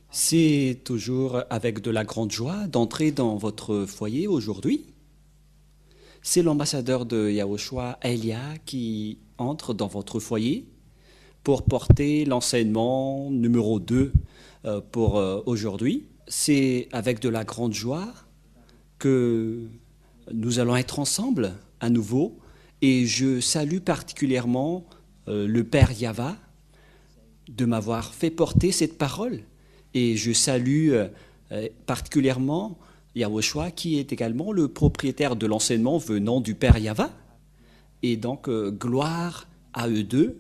C'est toujours avec de la grande joie d'entrer dans votre foyer aujourd'hui. C'est l'ambassadeur de Yahushua, Elia, qui entre dans votre foyer pour porter l'enseignement numéro 2 pour aujourd'hui. C'est avec de la grande joie que nous allons être ensemble à nouveau et je salue particulièrement le Père Yava de m'avoir fait porter cette parole. Et je salue particulièrement Yahushua, qui est également le propriétaire de l'enseignement venant du Père Yava. Et donc, gloire à eux deux.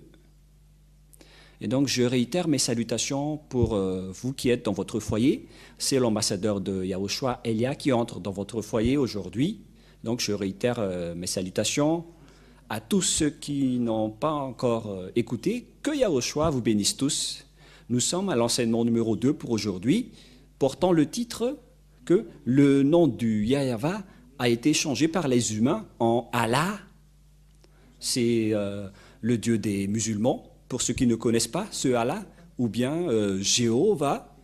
Et donc, je réitère mes salutations pour vous qui êtes dans votre foyer. C'est l'ambassadeur de Yahushua, Elia, qui entre dans votre foyer aujourd'hui. Donc, je réitère mes salutations à tous ceux qui n'ont pas encore écouté. Que Yahushua vous bénisse tous. Nous sommes à l'enseignement numéro 2 pour aujourd'hui, portant le titre que le nom du Yahava a été changé par les humains en Allah. C'est le Dieu des musulmans, pour ceux qui ne connaissent pas ce Allah, ou bien Jéhovah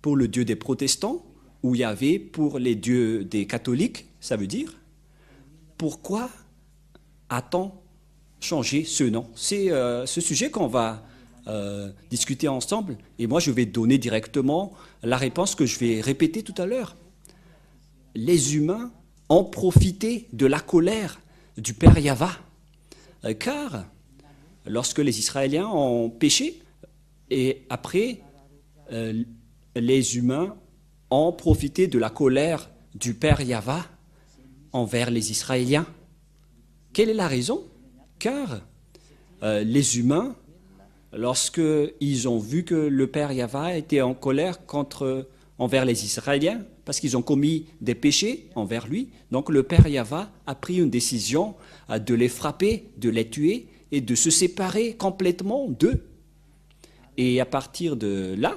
pour le Dieu des protestants, ou Yahvé pour les dieux des catholiques. Ça veut dire, pourquoi a-t-on changé ce nom? C'est ce sujet qu'on va discuter ensemble. Et moi, je vais donner directement la réponse que je vais répéter tout à l'heure. Les humains ont profité de la colère du Père Yava, car lorsque les Israéliens ont péché, et après, les humains ont profité de la colère du Père Yava envers les Israéliens. Quelle est la raison? Car les humains, lorsqu'ils ont vu que le Père Yava était en colère envers les Israéliens, parce qu'ils ont commis des péchés envers lui, donc le Père Yava a pris une décision de les frapper, de les tuer et de se séparer complètement d'eux. Et à partir de là,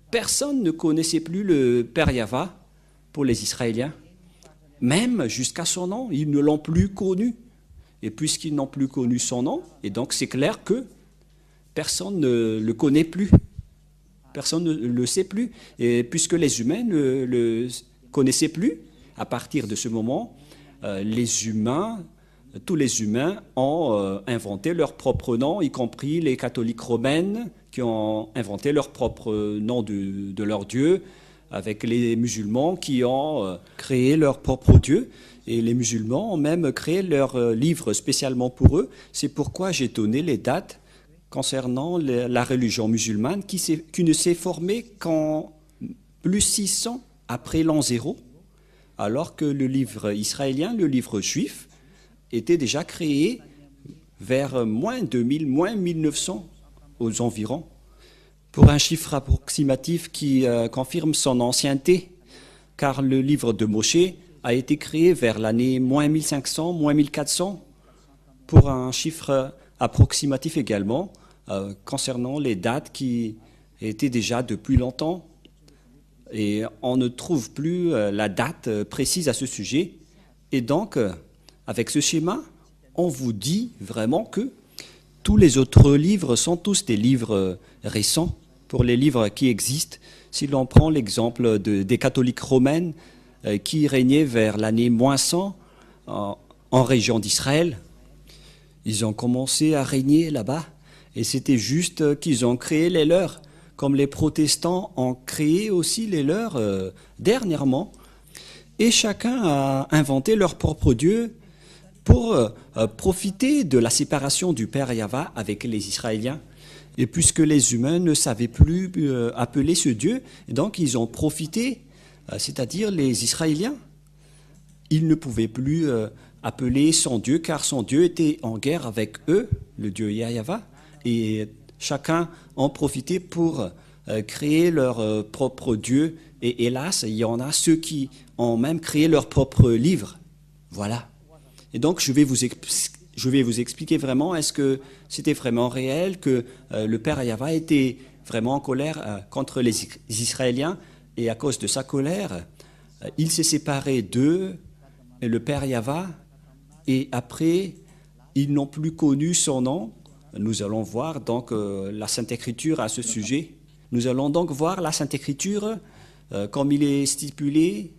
personne ne connaissait plus le Père Yava pour les Israéliens. Même jusqu'à son nom, ils ne l'ont plus connu. Et puisqu'ils n'ont plus connu son nom, et donc c'est clair que personne ne le connaît plus. Personne ne le sait plus. Et puisque les humains ne le connaissaient plus, à partir de ce moment, tous les humains ont inventé leur propre nom, y compris les catholiques romaines qui ont inventé leur propre nom de leur Dieu, avec les musulmans qui ont créé leur propre Dieu. Et les musulmans ont même créé leur livre spécialement pour eux. C'est pourquoi j'ai donné les dates concernant la religion musulmane qui ne s'est formée qu'en plus 600 après l'an 0, alors que le livre israélien, le livre juif, était déjà créé vers moins 2000, moins 1900 aux environs, pour un chiffre approximatif qui confirme son ancienneté, car le livre de Moshe a été créé vers l'année moins 1500, moins 1400, pour un chiffre approximatif également, concernant les dates qui étaient déjà depuis longtemps. Et on ne trouve plus la date précise à ce sujet. Et donc, avec ce schéma, on vous dit vraiment que tous les autres livres sont tous des livres récents pour les livres qui existent. Si l'on prend l'exemple des catholiques romaines qui régnaient vers l'année moins 100 en région d'Israël, ils ont commencé à régner là-bas et c'était juste qu'ils ont créé les leurs, comme les protestants ont créé aussi les leurs dernièrement. Et chacun a inventé leur propre Dieu pour profiter de la séparation du Père Yava avec les Israéliens. Et puisque les humains ne savaient plus appeler ce Dieu, donc ils ont profité, c'est-à-dire les Israéliens. Ils ne pouvaient plus appeler son Dieu, car son Dieu était en guerre avec eux, le Dieu Yahava, et chacun en profitait pour créer leur propre Dieu. Et hélas, il y en a ceux qui ont même créé leur propre livre. Voilà. Et donc, je vais vous expliquer vraiment, est-ce que c'était vraiment réel, que le Père Yahva était vraiment en colère contre les Israéliens, et à cause de sa colère, il s'est séparé d'eux, le Père Yahva, et après, ils n'ont plus connu son nom. Nous allons voir donc la Sainte Écriture à ce sujet. Nous allons donc voir la Sainte Écriture comme il est stipulé.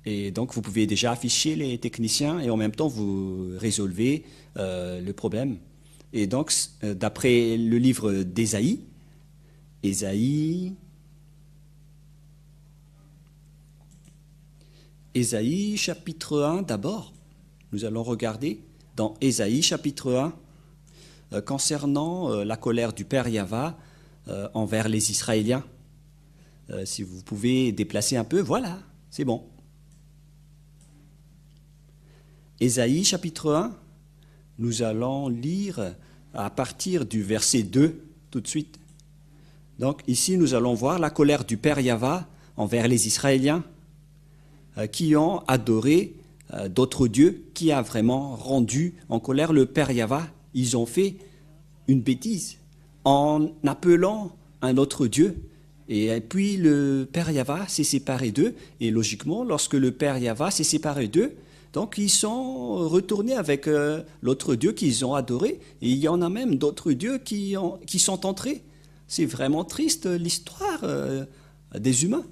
Et donc, vous pouvez déjà afficher les techniciens et en même temps, vous résolvez le problème. Et donc, d'après le livre d'Ésaïe, Ésaïe chapitre 1 d'abord, nous allons regarder dans Ésaïe chapitre 1 concernant la colère du Père Yahva envers les Israéliens. Si vous pouvez déplacer un peu, voilà, c'est bon. Ésaïe chapitre 1, nous allons lire à partir du verset 2 tout de suite. Donc ici, nous allons voir la colère du Père Yahva envers les Israéliens qui ont adoré d'autres dieux, qui a vraiment rendu en colère le Père Yahva. Ils ont fait une bêtise en appelant un autre Dieu. Et puis le Père Yahva s'est séparé d'eux. Et logiquement, lorsque le Père Yahva s'est séparé d'eux, donc ils sont retournés avec l'autre Dieu qu'ils ont adoré. Et il y en a même d'autres dieux qui sont entrés. C'est vraiment triste l'histoire des humains.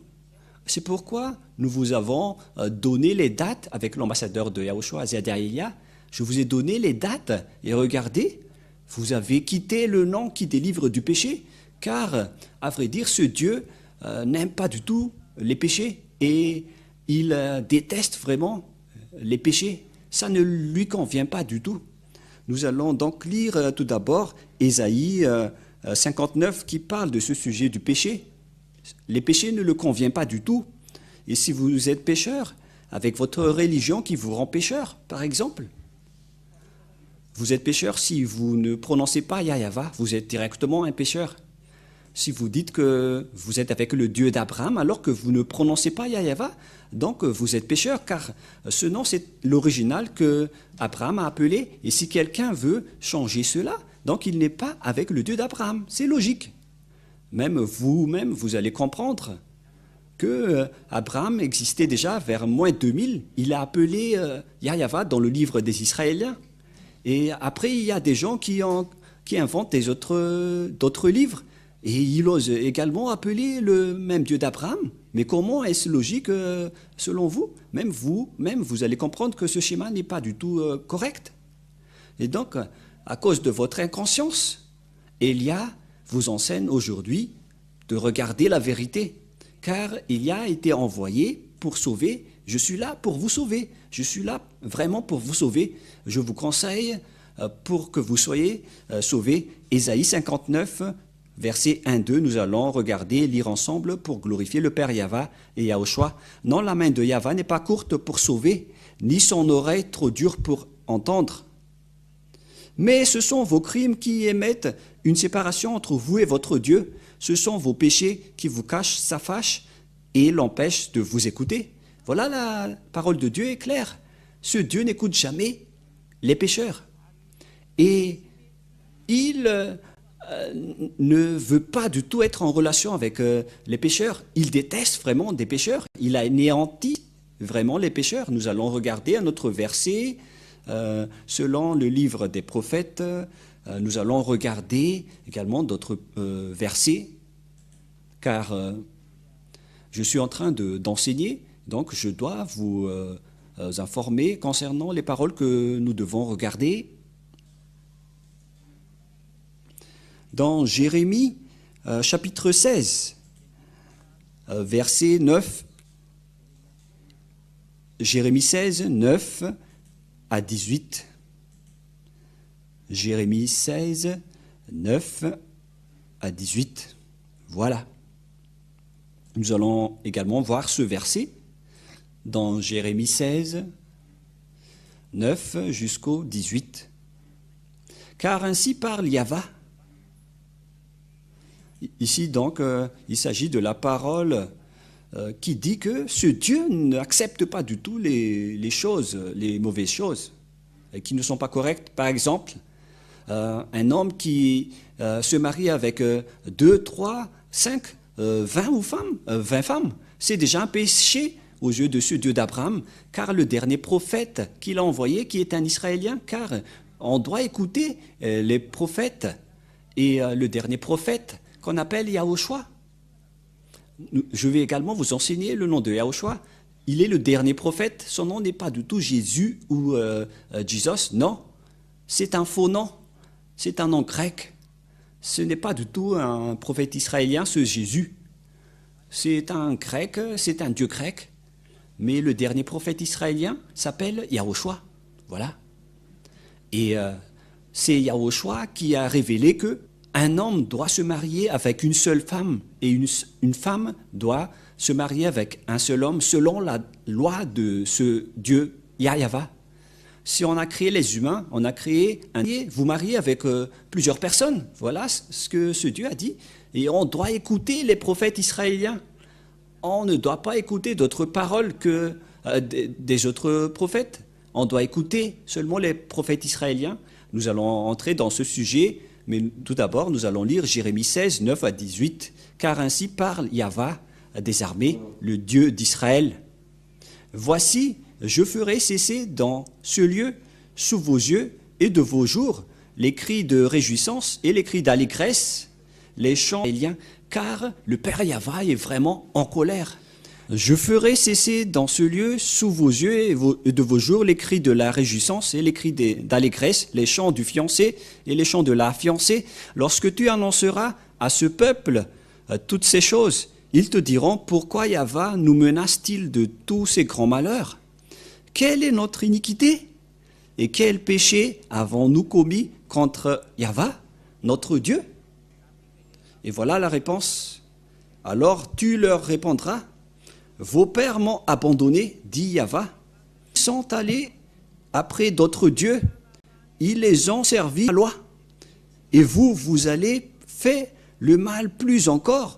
C'est pourquoi nous vous avons donné les dates avec l'ambassadeur de Yahushua, Azadiaïlia. Je vous ai donné les dates et regardez, vous avez quitté le nom qui délivre du péché, car, à vrai dire, ce Dieu n'aime pas du tout les péchés et il déteste vraiment les péchés. Ça ne lui convient pas du tout. Nous allons donc lire tout d'abord Ésaïe 59 qui parle de ce sujet du péché. Les péchés ne le conviennent pas du tout. Et si vous êtes pécheur, avec votre religion qui vous rend pécheur, par exemple, vous êtes pécheur si vous ne prononcez pas Yahva, vous êtes directement un pécheur. Si vous dites que vous êtes avec le Dieu d'Abraham alors que vous ne prononcez pas Yahva, donc vous êtes pécheur, car ce nom c'est l'original que Abraham a appelé. Et si quelqu'un veut changer cela, donc il n'est pas avec le Dieu d'Abraham. C'est logique. Même vous-même, vous allez comprendre que Abraham existait déjà vers moins 2000. Il a appelé Yahva dans le livre des Israéliens. Et après, il y a des gens qui inventent d'autres livres. Et ils osent également appeler le même Dieu d'Abraham. Mais comment est-ce logique selon vous, vous allez comprendre que ce schéma n'est pas du tout correct. Et donc, à cause de votre inconscience, Élia vous enseigne aujourd'hui de regarder la vérité, car il a été envoyé pour sauver. Je suis là pour vous sauver. Je suis là vraiment pour vous sauver. Je vous conseille pour que vous soyez sauvés. Ésaïe 59, versets 1-2, nous allons regarder, lire ensemble pour glorifier le Père Yahva et Yahushua. Non, la main de Yahva n'est pas courte pour sauver, ni son oreille trop dure pour entendre. Mais ce sont vos crimes qui émettent une séparation entre vous et votre Dieu. Ce sont vos péchés qui vous cachent sa fâche et l'empêchent de vous écouter. Voilà, la parole de Dieu est claire. Ce Dieu n'écoute jamais les pécheurs. Et il ne veut pas du tout être en relation avec les pécheurs. Il déteste vraiment des pécheurs. Il a anéanti vraiment les pécheurs. Nous allons regarder un autre verset. Selon le livre des prophètes, nous allons regarder également d'autres versets, car je suis en train d'enseigner, donc je dois vous informer concernant les paroles que nous devons regarder. Dans Jérémie, chapitre 16, verset 9, Jérémie 16, 9 à 18. Jérémie 16, 9 à 18. Voilà. Nous allons également voir ce verset dans Jérémie 16, 9 jusqu'au 18. Car ainsi parle Yahva. Ici donc, il s'agit de la parole qui dit que ce Dieu n'accepte pas du tout les choses, les mauvaises choses, qui ne sont pas correctes. Par exemple, un homme qui se marie avec 2, 3, 5, 20 femmes, c'est déjà un péché aux yeux de ce Dieu d'Abraham, car le dernier prophète qu'il a envoyé, qui est un Israélien, car on doit écouter les prophètes, et le dernier prophète qu'on appelle Yahushua, Je vais également vous enseigner le nom de Yahushua. Il est le dernier prophète. Son nom n'est pas du tout Jésus ou Jesus. Non, c'est un faux nom. C'est un nom grec. Ce n'est pas du tout un prophète israélien, ce Jésus. C'est un grec, c'est un dieu grec. Mais le dernier prophète israélien s'appelle Yahushua. Voilà. Et c'est Yahushua qui a révélé que un homme doit se marier avec une seule femme et une femme doit se marier avec un seul homme selon la loi de ce Dieu Yahva. Si on a créé les humains, on a créé un lien, vous mariez avec plusieurs personnes. Voilà ce que ce Dieu a dit. Et on doit écouter les prophètes israéliens. On ne doit pas écouter d'autres paroles que des autres prophètes. On doit écouter seulement les prophètes israéliens. Nous allons entrer dans ce sujet, mais tout d'abord, nous allons lire Jérémie 16, 9 à 18. Car ainsi parle Yahva des armées, le Dieu d'Israël. Voici, je ferai cesser dans ce lieu, sous vos yeux et de vos jours, les cris de réjouissance et les cris d'allégresse, les chants israéliens, car le Père Yahva est vraiment en colère. Je ferai cesser dans ce lieu, sous vos yeux et de vos jours, les cris de la réjouissance et les cris d'allégresse, les chants du fiancé et les chants de la fiancée. Lorsque tu annonceras à ce peuple toutes ces choses, ils te diront, pourquoi Yahva nous menace-t-il de tous ces grands malheurs? Quelle est notre iniquité? Et quel péché avons-nous commis contre Yahva, notre Dieu? Et voilà la réponse. Alors tu leur répondras, vos pères m'ont abandonné, dit Yahva. Ils sont allés après d'autres dieux, ils les ont servis à la loi. Et vous, vous allez faire le mal plus encore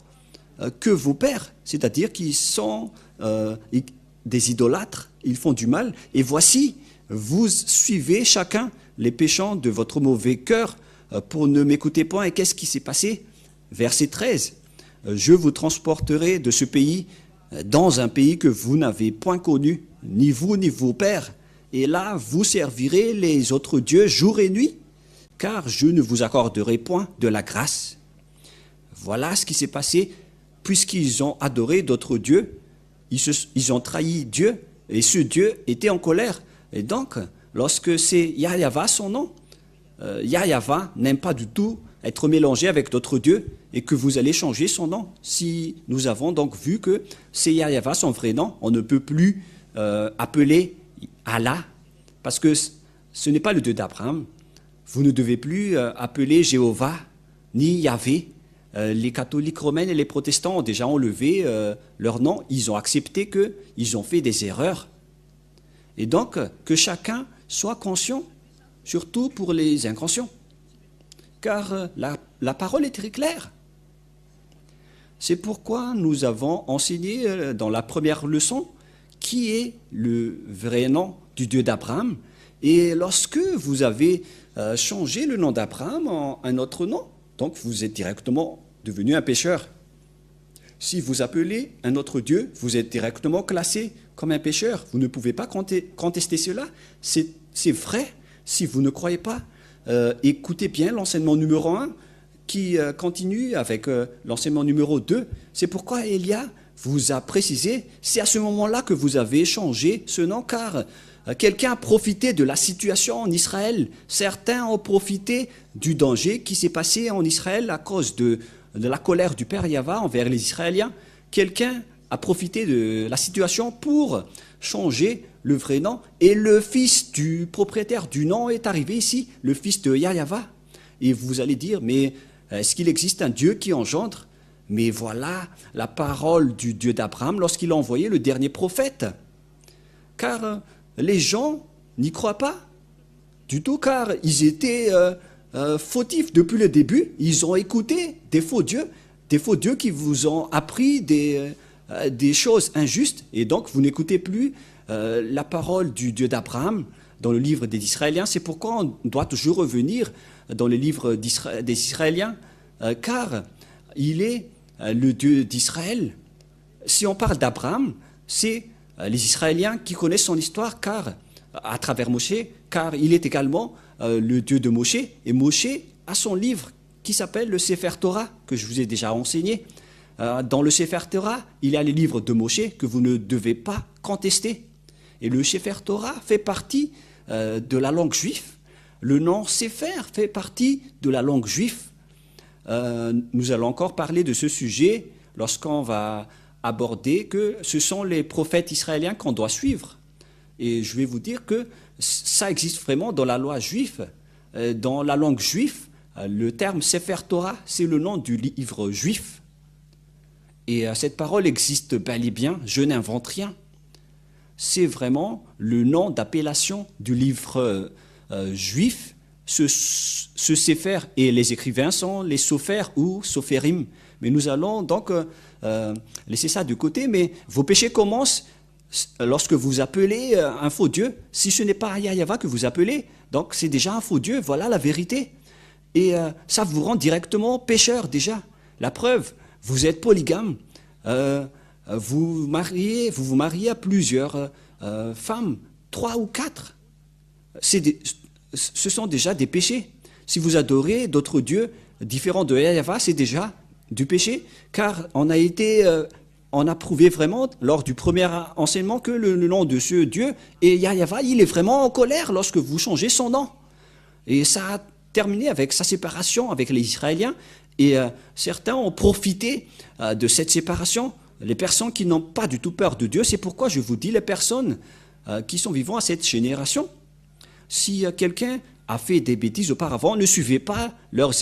que vos pères, c'est-à-dire qu'ils sont des idolâtres, ils font du mal. Et voici, vous suivez chacun les péchants de votre mauvais cœur pour ne m'écouter point. Et qu'est-ce qui s'est passé? Verset 13. Je vous transporterai de ce pays dans un pays que vous n'avez point connu, ni vous ni vos pères. Et là, vous servirez les autres dieux jour et nuit, car je ne vous accorderai point de la grâce. Voilà ce qui s'est passé, puisqu'ils ont adoré d'autres dieux, ils ont trahi Dieu, et ce Dieu était en colère. Et donc, lorsque c'est Yahva son nom, Yahva n'aime pas du tout être mélangé avec d'autres dieux, et que vous allez changer son nom. Si nous avons donc vu que c'est Yahva son vrai nom, on ne peut plus appeler Allah, parce que ce n'est pas le Dieu d'Abraham. Vous ne devez plus appeler Jéhovah, ni Yahvé. Les catholiques romains et les protestants ont déjà enlevé leur nom. Ils ont accepté qu'ils ont fait des erreurs. Et donc, que chacun soit conscient, surtout pour les inconscients. Car la parole est très claire. C'est pourquoi nous avons enseigné dans la première leçon qui est le vrai nom du Dieu d'Abraham. Et lorsque vous avez changé le nom d'Abraham en un autre nom, donc vous êtes directement devenu un pécheur. Si vous appelez un autre Dieu, vous êtes directement classé comme un pécheur. Vous ne pouvez pas contester cela. C'est vrai. Si vous ne croyez pas, écoutez bien l'enseignement numéro 1 qui continue avec l'enseignement numéro 2. C'est pourquoi Elia vous a précisé, c'est à ce moment-là que vous avez changé ce nom, car quelqu'un a profité de la situation en Israël. Certains ont profité du danger qui s'est passé en Israël à cause de la colère du Père Yahva envers les Israéliens. Quelqu'un a profité de la situation pour changer le vrai nom. Et le fils du propriétaire du nom est arrivé ici, le fils de Yahva. Et vous allez dire, mais est-ce qu'il existe un Dieu qui engendre? Mais voilà la parole du Dieu d'Abraham lorsqu'il a envoyé le dernier prophète. Car les gens n'y croient pas du tout, car ils étaient fautifs depuis le début. Ils ont écouté des faux dieux qui vous ont appris des choses injustes, et donc vous n'écoutez plus la parole du Dieu d'Abraham dans le livre des Israéliens. C'est pourquoi on doit toujours revenir dans le livre des Israéliens, car il est le Dieu d'Israël. Si on parle d'Abraham, c'est les Israéliens qui connaissent son histoire, car à travers Moshe, car il est également le Dieu de Moshe, et Moshe a son livre qui s'appelle le Sefer Torah, que je vous ai déjà enseigné. Dans le Sefer Torah, il y a les livres de Moshe que vous ne devez pas contester. Et le Sefer Torah fait partie de la langue juive. Le nom Sefer fait partie de la langue juive. Nous allons encore parler de ce sujet lorsqu'on va aborder que ce sont les prophètes israéliens qu'on doit suivre. Et je vais vous dire que ça existe vraiment dans la loi juive. Dans la langue juive, le terme Sefer Torah, c'est le nom du livre juif. Et cette parole existe bel et bien, je n'invente rien. C'est vraiment le nom d'appellation du livre juif. Ce Sefer et les écrivains sont les Sophères ou Sophérim. Mais nous allons donc laisser ça de côté. Mais vos péchés commencent lorsque vous appelez un faux Dieu. Si ce n'est pas Yahva que vous appelez, donc c'est déjà un faux Dieu. Voilà la vérité. Et ça vous rend directement pécheur déjà. La preuve, vous êtes polygame, vous vous mariez à plusieurs femmes, 3 ou 4. Ce sont déjà des péchés. Si vous adorez d'autres dieux différents de Yahva, c'est déjà du péché, car on a prouvé vraiment lors du premier enseignement que le nom de ce Dieu, et Yahva, il est vraiment en colère lorsque vous changez son nom. Et ça a terminé avec sa séparation avec les Israéliens. Et certains ont profité de cette séparation. Les personnes qui n'ont pas du tout peur de Dieu, c'est pourquoi je vous dis, les personnes qui sont vivant à cette génération, si quelqu'un a fait des bêtises auparavant, ne suivez pas leurs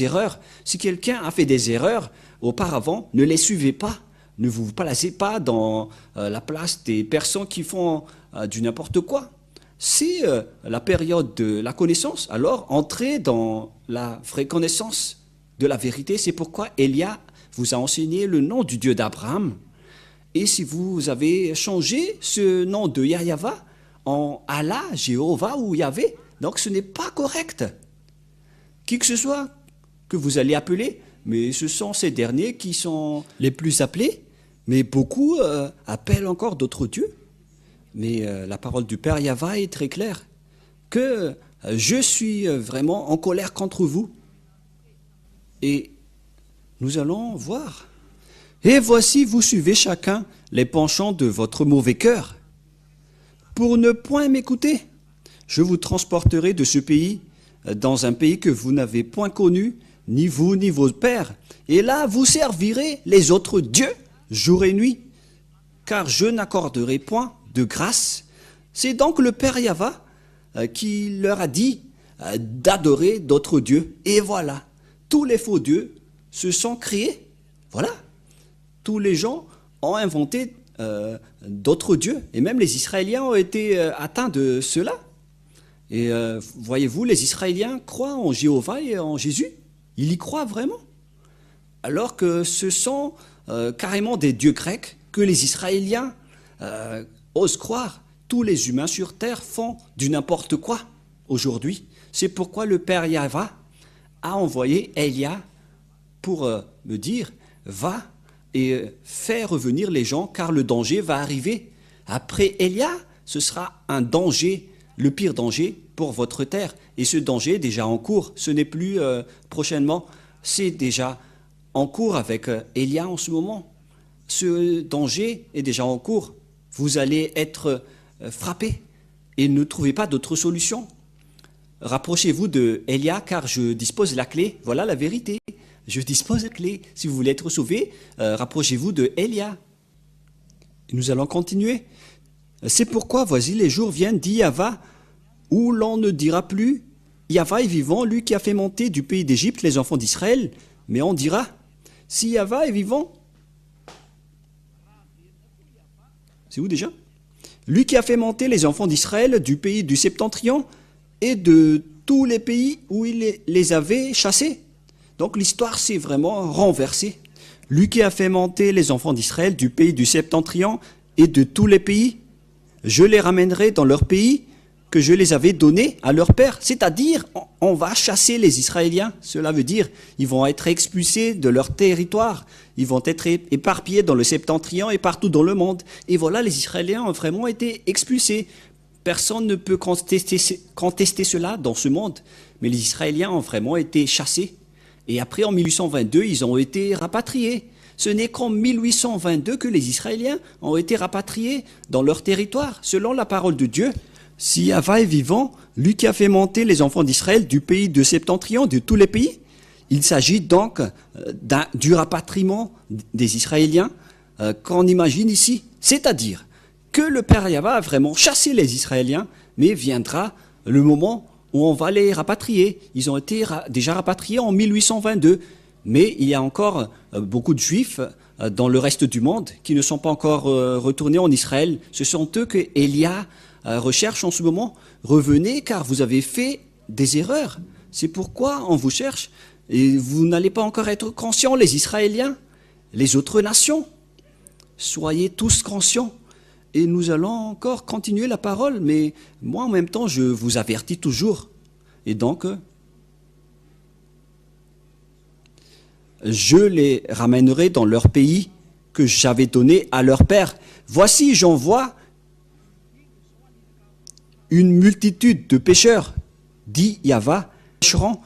erreurs. Si quelqu'un a fait des erreurs auparavant, ne les suivez pas. Ne vous placez pas dans la place des personnes qui font du n'importe quoi. C'est la période de la connaissance, alors entrez dans la vraie connaissance de la vérité. C'est pourquoi Élia vous a enseigné le nom du Dieu d'Abraham. Et si vous avez changé ce nom de Yahva en Allah, Jéhovah ou Yahvé, donc ce n'est pas correct. Qui que ce soit que vous allez appeler, mais ce sont ces derniers qui sont les plus appelés, mais beaucoup appellent encore d'autres dieux. Mais la parole du Père Yahva est très claire, que je suis vraiment en colère contre vous. Et nous allons voir. Et voici, vous suivez chacun les penchants de votre mauvais cœur. Pour ne point m'écouter, je vous transporterai de ce pays dans un pays que vous n'avez point connu, ni vous ni vos pères. Et là, vous servirez les autres dieux jour et nuit, car je n'accorderai point de grâce. C'est donc le Père Yahva qui leur a dit d'adorer d'autres dieux. Et voilà, tous les faux dieux se sont créés. Voilà, tous les gens ont inventé d'autres dieux. Et même les Israéliens ont été atteints de cela. Et voyez-vous, les Israéliens croient en Jéhovah et en Jésus. Ils y croient vraiment. Alors que ce sont carrément des dieux grecs que les Israéliens osent croire. Tous les humains sur terre font du n'importe quoi aujourd'hui. C'est pourquoi le Père Yahva a envoyé Élia pour me dire, va et fais revenir les gens, car le danger va arriver. Après Élia, ce sera un danger, le pire danger pour votre terre. Et ce danger est déjà en cours. Ce n'est plus prochainement, c'est déjà en cours avec Élia en ce moment. Ce danger est déjà en cours. Vous allez être frappés et ne trouvez pas d'autre solution. Rapprochez-vous de Élia, car je dispose la clé. Voilà la vérité. Je dispose la clé. Si vous voulez être sauvé, rapprochez-vous de Élia. Nous allons continuer. C'est pourquoi, voici, les jours viennent, dit Yahva, où l'on ne dira plus, Yahva est vivant, lui qui a fait monter du pays d'Égypte les enfants d'Israël, mais on dira, si Yahva est vivant, c'est où déjà? Lui qui a fait monter les enfants d'Israël du pays du Septentrion et de tous les pays où il les avait chassés. Donc l'histoire s'est vraiment renversée. Lui qui a fait monter les enfants d'Israël du pays du Septentrion et de tous les pays, je les ramènerai dans leur pays que je les avais donnés à leur père. C'est-à-dire, on va chasser les Israéliens. Cela veut dire, ils vont être expulsés de leur territoire. Ils vont être éparpillés dans le Septentrion et partout dans le monde. Et voilà, les Israéliens ont vraiment été expulsés. Personne ne peut contester cela dans ce monde. Mais les Israéliens ont vraiment été chassés. Et après, en 1822, ils ont été rapatriés. Ce n'est qu'en 1822 que les Israéliens ont été rapatriés dans leur territoire, selon la parole de Dieu. Si Yahva est vivant, lui qui a fait monter les enfants d'Israël du pays de Septentrion, de tous les pays, il s'agit donc du rapatriement des Israéliens qu'on imagine ici. C'est-à-dire que le Père Yahva a vraiment chassé les Israéliens, mais viendra le moment où on va les rapatrier. Ils ont été déjà rapatriés en 1822, mais il y a encore beaucoup de Juifs dans le reste du monde qui ne sont pas encore retournés en Israël. Ce sont eux que Élia recherche en ce moment. Revenez car vous avez fait des erreurs. C'est pourquoi on vous cherche. Et vous n'allez pas encore être conscients, les Israéliens, les autres nations. Soyez tous conscients. Et nous allons encore continuer la parole, mais moi en même temps je vous avertis toujours. Et donc, je les ramènerai dans leur pays que j'avais donné à leur père. Voici, j'envoie une multitude de pêcheurs, dit Yahva, pêcheront,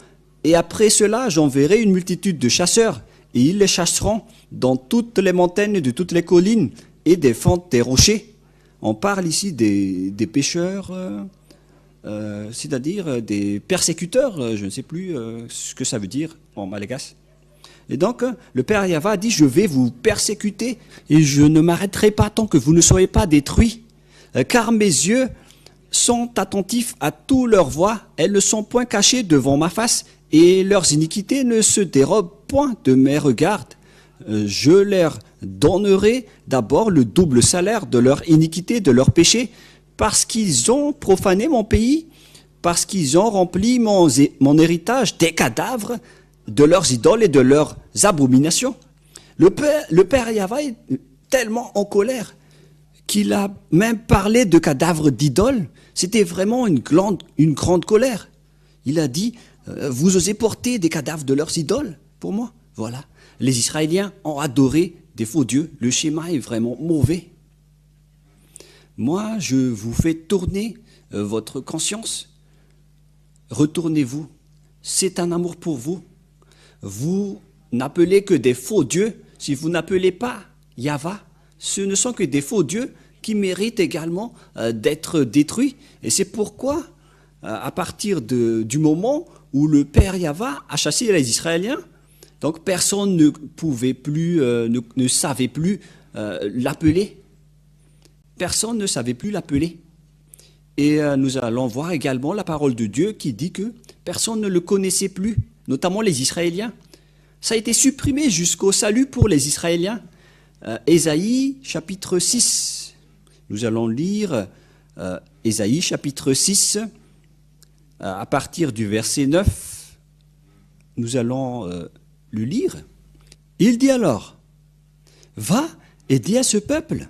et après cela j'enverrai une multitude de chasseurs, et ils les chasseront dans toutes les montagnes de toutes les collines et des fentes des rochers. On parle ici des pêcheurs, c'est-à-dire des persécuteurs, je ne sais plus ce que ça veut dire en malagasy. Et donc, le Père Yahva a dit, je vais vous persécuter et je ne m'arrêterai pas tant que vous ne soyez pas détruits, car mes yeux sont attentifs à tous leurs voies, elles ne sont point cachées devant ma face, et leurs iniquités ne se dérobent point de mes regards. Je leur donnerai d'abord le double salaire de leur iniquité, de leur péché, parce qu'ils ont profané mon pays, parce qu'ils ont rempli mon héritage des cadavres de leurs idoles et de leurs abominations. Le Père Yahva est tellement en colère qu'il a même parlé de cadavres d'idoles. C'était vraiment une grande colère. Il a dit, vous osez porter des cadavres de leurs idoles pour moi? Voilà. Les Israéliens ont adoré des faux dieux. Le schéma est vraiment mauvais. Moi, je vous fais tourner votre conscience. Retournez-vous. C'est un amour pour vous. Vous n'appelez que des faux dieux. Si vous n'appelez pas Yahva, ce ne sont que des faux dieux qui méritent également d'être détruits. Et c'est pourquoi, à partir du moment où le Père Yahva a chassé les Israéliens, donc personne ne pouvait plus, ne savait plus l'appeler. Personne ne savait plus l'appeler. Et nous allons voir également la parole de Dieu qui dit que personne ne le connaissait plus, notamment les Israéliens. Ça a été supprimé jusqu'au salut pour les Israéliens. Ésaïe chapitre 6. Nous allons lire Ésaïe chapitre 6 à partir du verset 9. Nous allons le lire. Il dit alors, va et dis à ce peuple,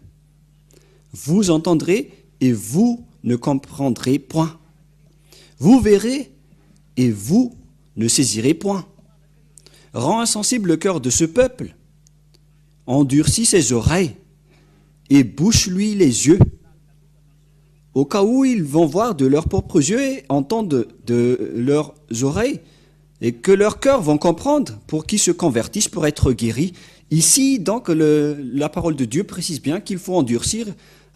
vous entendrez et vous ne comprendrez point. Vous verrez et vous ne saisirez point. Rends insensible le cœur de ce peuple, endurcis ses oreilles et bouche-lui les yeux, au cas où ils vont voir de leurs propres yeux et entendre de leurs oreilles, et que leurs cœurs vont comprendre pour qu'ils se convertissent pour être guéris. Ici, donc, la parole de Dieu précise bien qu'il faut endurcir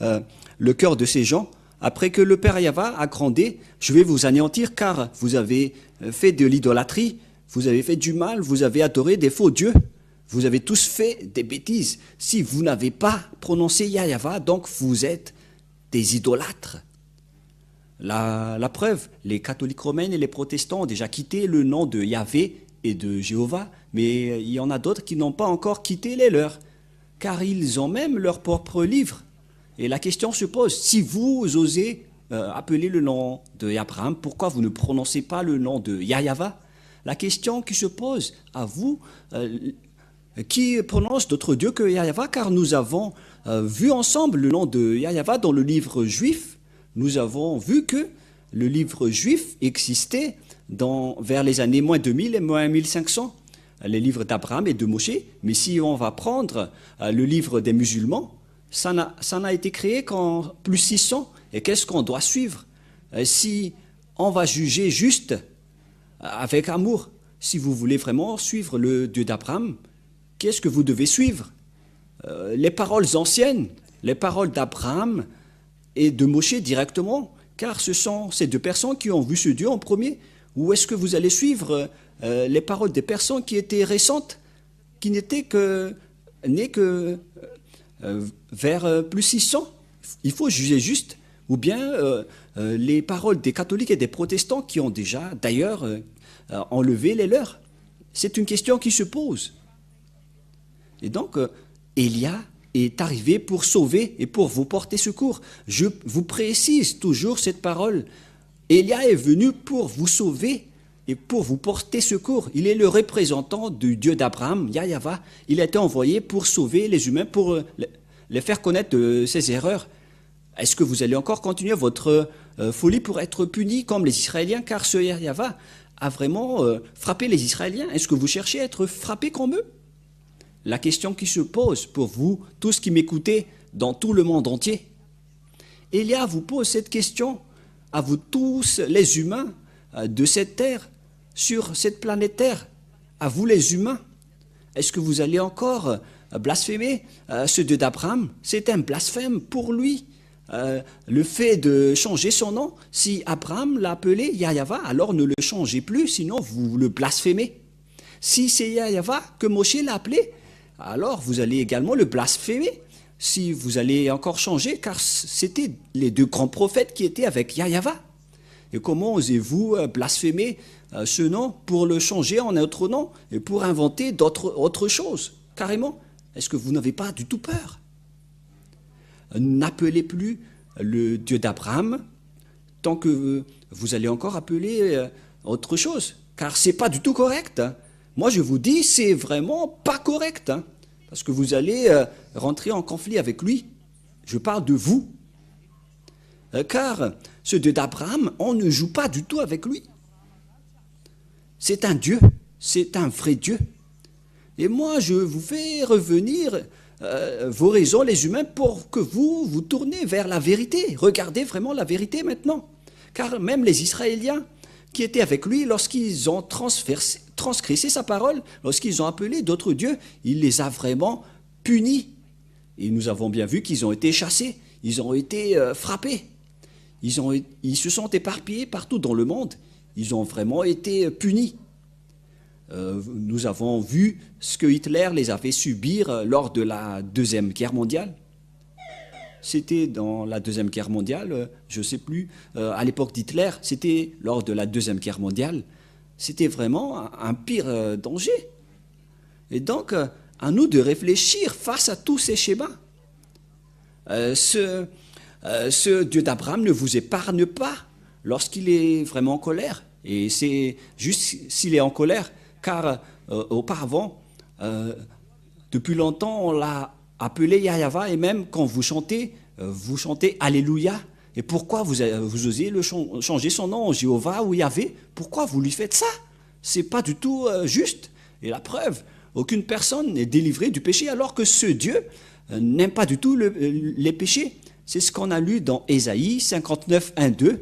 le cœur de ces gens. Après que le Père Yahva a grondé, je vais vous anéantir car vous avez fait de l'idolâtrie, vous avez fait du mal, vous avez adoré des faux dieux, vous avez tous fait des bêtises. Si vous n'avez pas prononcé Yahva, donc vous êtes des idolâtres. La preuve, les catholiques romains et les protestants ont déjà quitté le nom de Yahvé et de Jéhovah, mais il y en a d'autres qui n'ont pas encore quitté les leurs, car ils ont même leur propre livre. Et la question se pose, si vous osez appeler le nom de Abraham, pourquoi vous ne prononcez pas le nom de Yahva? La question qui se pose à vous, qui prononce d'autres dieux que Yahva, car nous avons vu ensemble le nom de Yahva dans le livre juif. Nous avons vu que le livre juif existait vers les années moins 2000 et moins 1500, les livres d'Abraham et de Moshe. Mais si on va prendre le livre des musulmans, ça n'a été créé qu'en plus 600. Et qu'est-ce qu'on doit suivre? Si on va juger juste avec amour, si vous voulez vraiment suivre le Dieu d'Abraham, qu'est-ce que vous devez suivre? Les paroles anciennes, les paroles d'Abraham et de Moshe directement, car ce sont ces deux personnes qui ont vu ce Dieu en premier. Ou est-ce que vous allez suivre les paroles des personnes qui étaient récentes, qui n'étaient nées que vers plus 600? Il faut juger juste. Ou bien les paroles des catholiques et des protestants qui ont déjà, d'ailleurs, enlevé les leurs. C'est une question qui se pose. Et donc, Élia est arrivé pour sauver et pour vous porter secours. Je vous précise toujours cette parole. Élia est venu pour vous sauver et pour vous porter secours. Il est le représentant du Dieu d'Abraham, Yahweh. Il a été envoyé pour sauver les humains, pour les faire connaître de ses erreurs. Est-ce que vous allez encore continuer votre folie pour être puni comme les Israéliens, car ce Yahweh a vraiment frappé les Israéliens? Est-ce que vous cherchez à être frappés comme eux? La question qui se pose pour vous, tous qui m'écoutez dans tout le monde entier, Élia vous pose cette question à vous tous les humains de cette terre, sur cette planète Terre, à vous les humains. Est-ce que vous allez encore blasphémer ce Dieu d'Abraham? C'est un blasphème pour lui. Le fait de changer son nom, si Abraham l'a appelé Yahweh, alors ne le changez plus, sinon vous le blasphémez. Si c'est Yahweh que Moshe l'a appelé, alors vous allez également le blasphémer. Si vous allez encore changer, car c'était les deux grands prophètes qui étaient avec Yahweh. Et comment osez-vous blasphémer ce nom pour le changer en un autre nom et pour inventer autre chose, carrément? Est-ce que vous n'avez pas du tout peur? N'appelez plus le Dieu d'Abraham tant que vous allez encore appeler autre chose, car c'est pas du tout correct. Moi, je vous dis, c'est vraiment pas correct, parce que vous allez rentrer en conflit avec lui. Je parle de vous. Car ce Dieu d'Abraham, on ne joue pas du tout avec lui. C'est un Dieu, c'est un vrai Dieu. Et moi, je vous fais revenir vos raisons, les humains, pour que vous vous tournez vers la vérité. Regardez vraiment la vérité maintenant. Car même les Israéliens qui étaient avec lui, lorsqu'ils ont transgressé sa parole, lorsqu'ils ont appelé d'autres dieux, il les a vraiment punis. Et nous avons bien vu qu'ils ont été chassés, ils ont été frappés. Ils se sont éparpillés partout dans le monde. Ils ont vraiment été punis. Nous avons vu ce que Hitler les avait subir lors de la Deuxième Guerre mondiale. C'était dans la Deuxième Guerre mondiale, je ne sais plus, à l'époque d'Hitler, c'était lors de la Deuxième Guerre mondiale. C'était vraiment un pire danger. Et donc, à nous de réfléchir face à tous ces schémas. Ce Dieu d'Abraham ne vous épargne pas lorsqu'il est vraiment en colère. Et c'est juste s'il est en colère, car auparavant, depuis longtemps, on l'a appelé Yahweh, et même quand vous chantez Alléluia. Et pourquoi vous osez changer son nom, Jéhovah ou Yahvé? Pourquoi vous lui faites ça? C'est pas du tout juste. Et la preuve, aucune personne n'est délivrée du péché, alors que ce Dieu n'aime pas du tout les péchés. C'est ce qu'on a lu dans Ésaïe 59, 1, 2.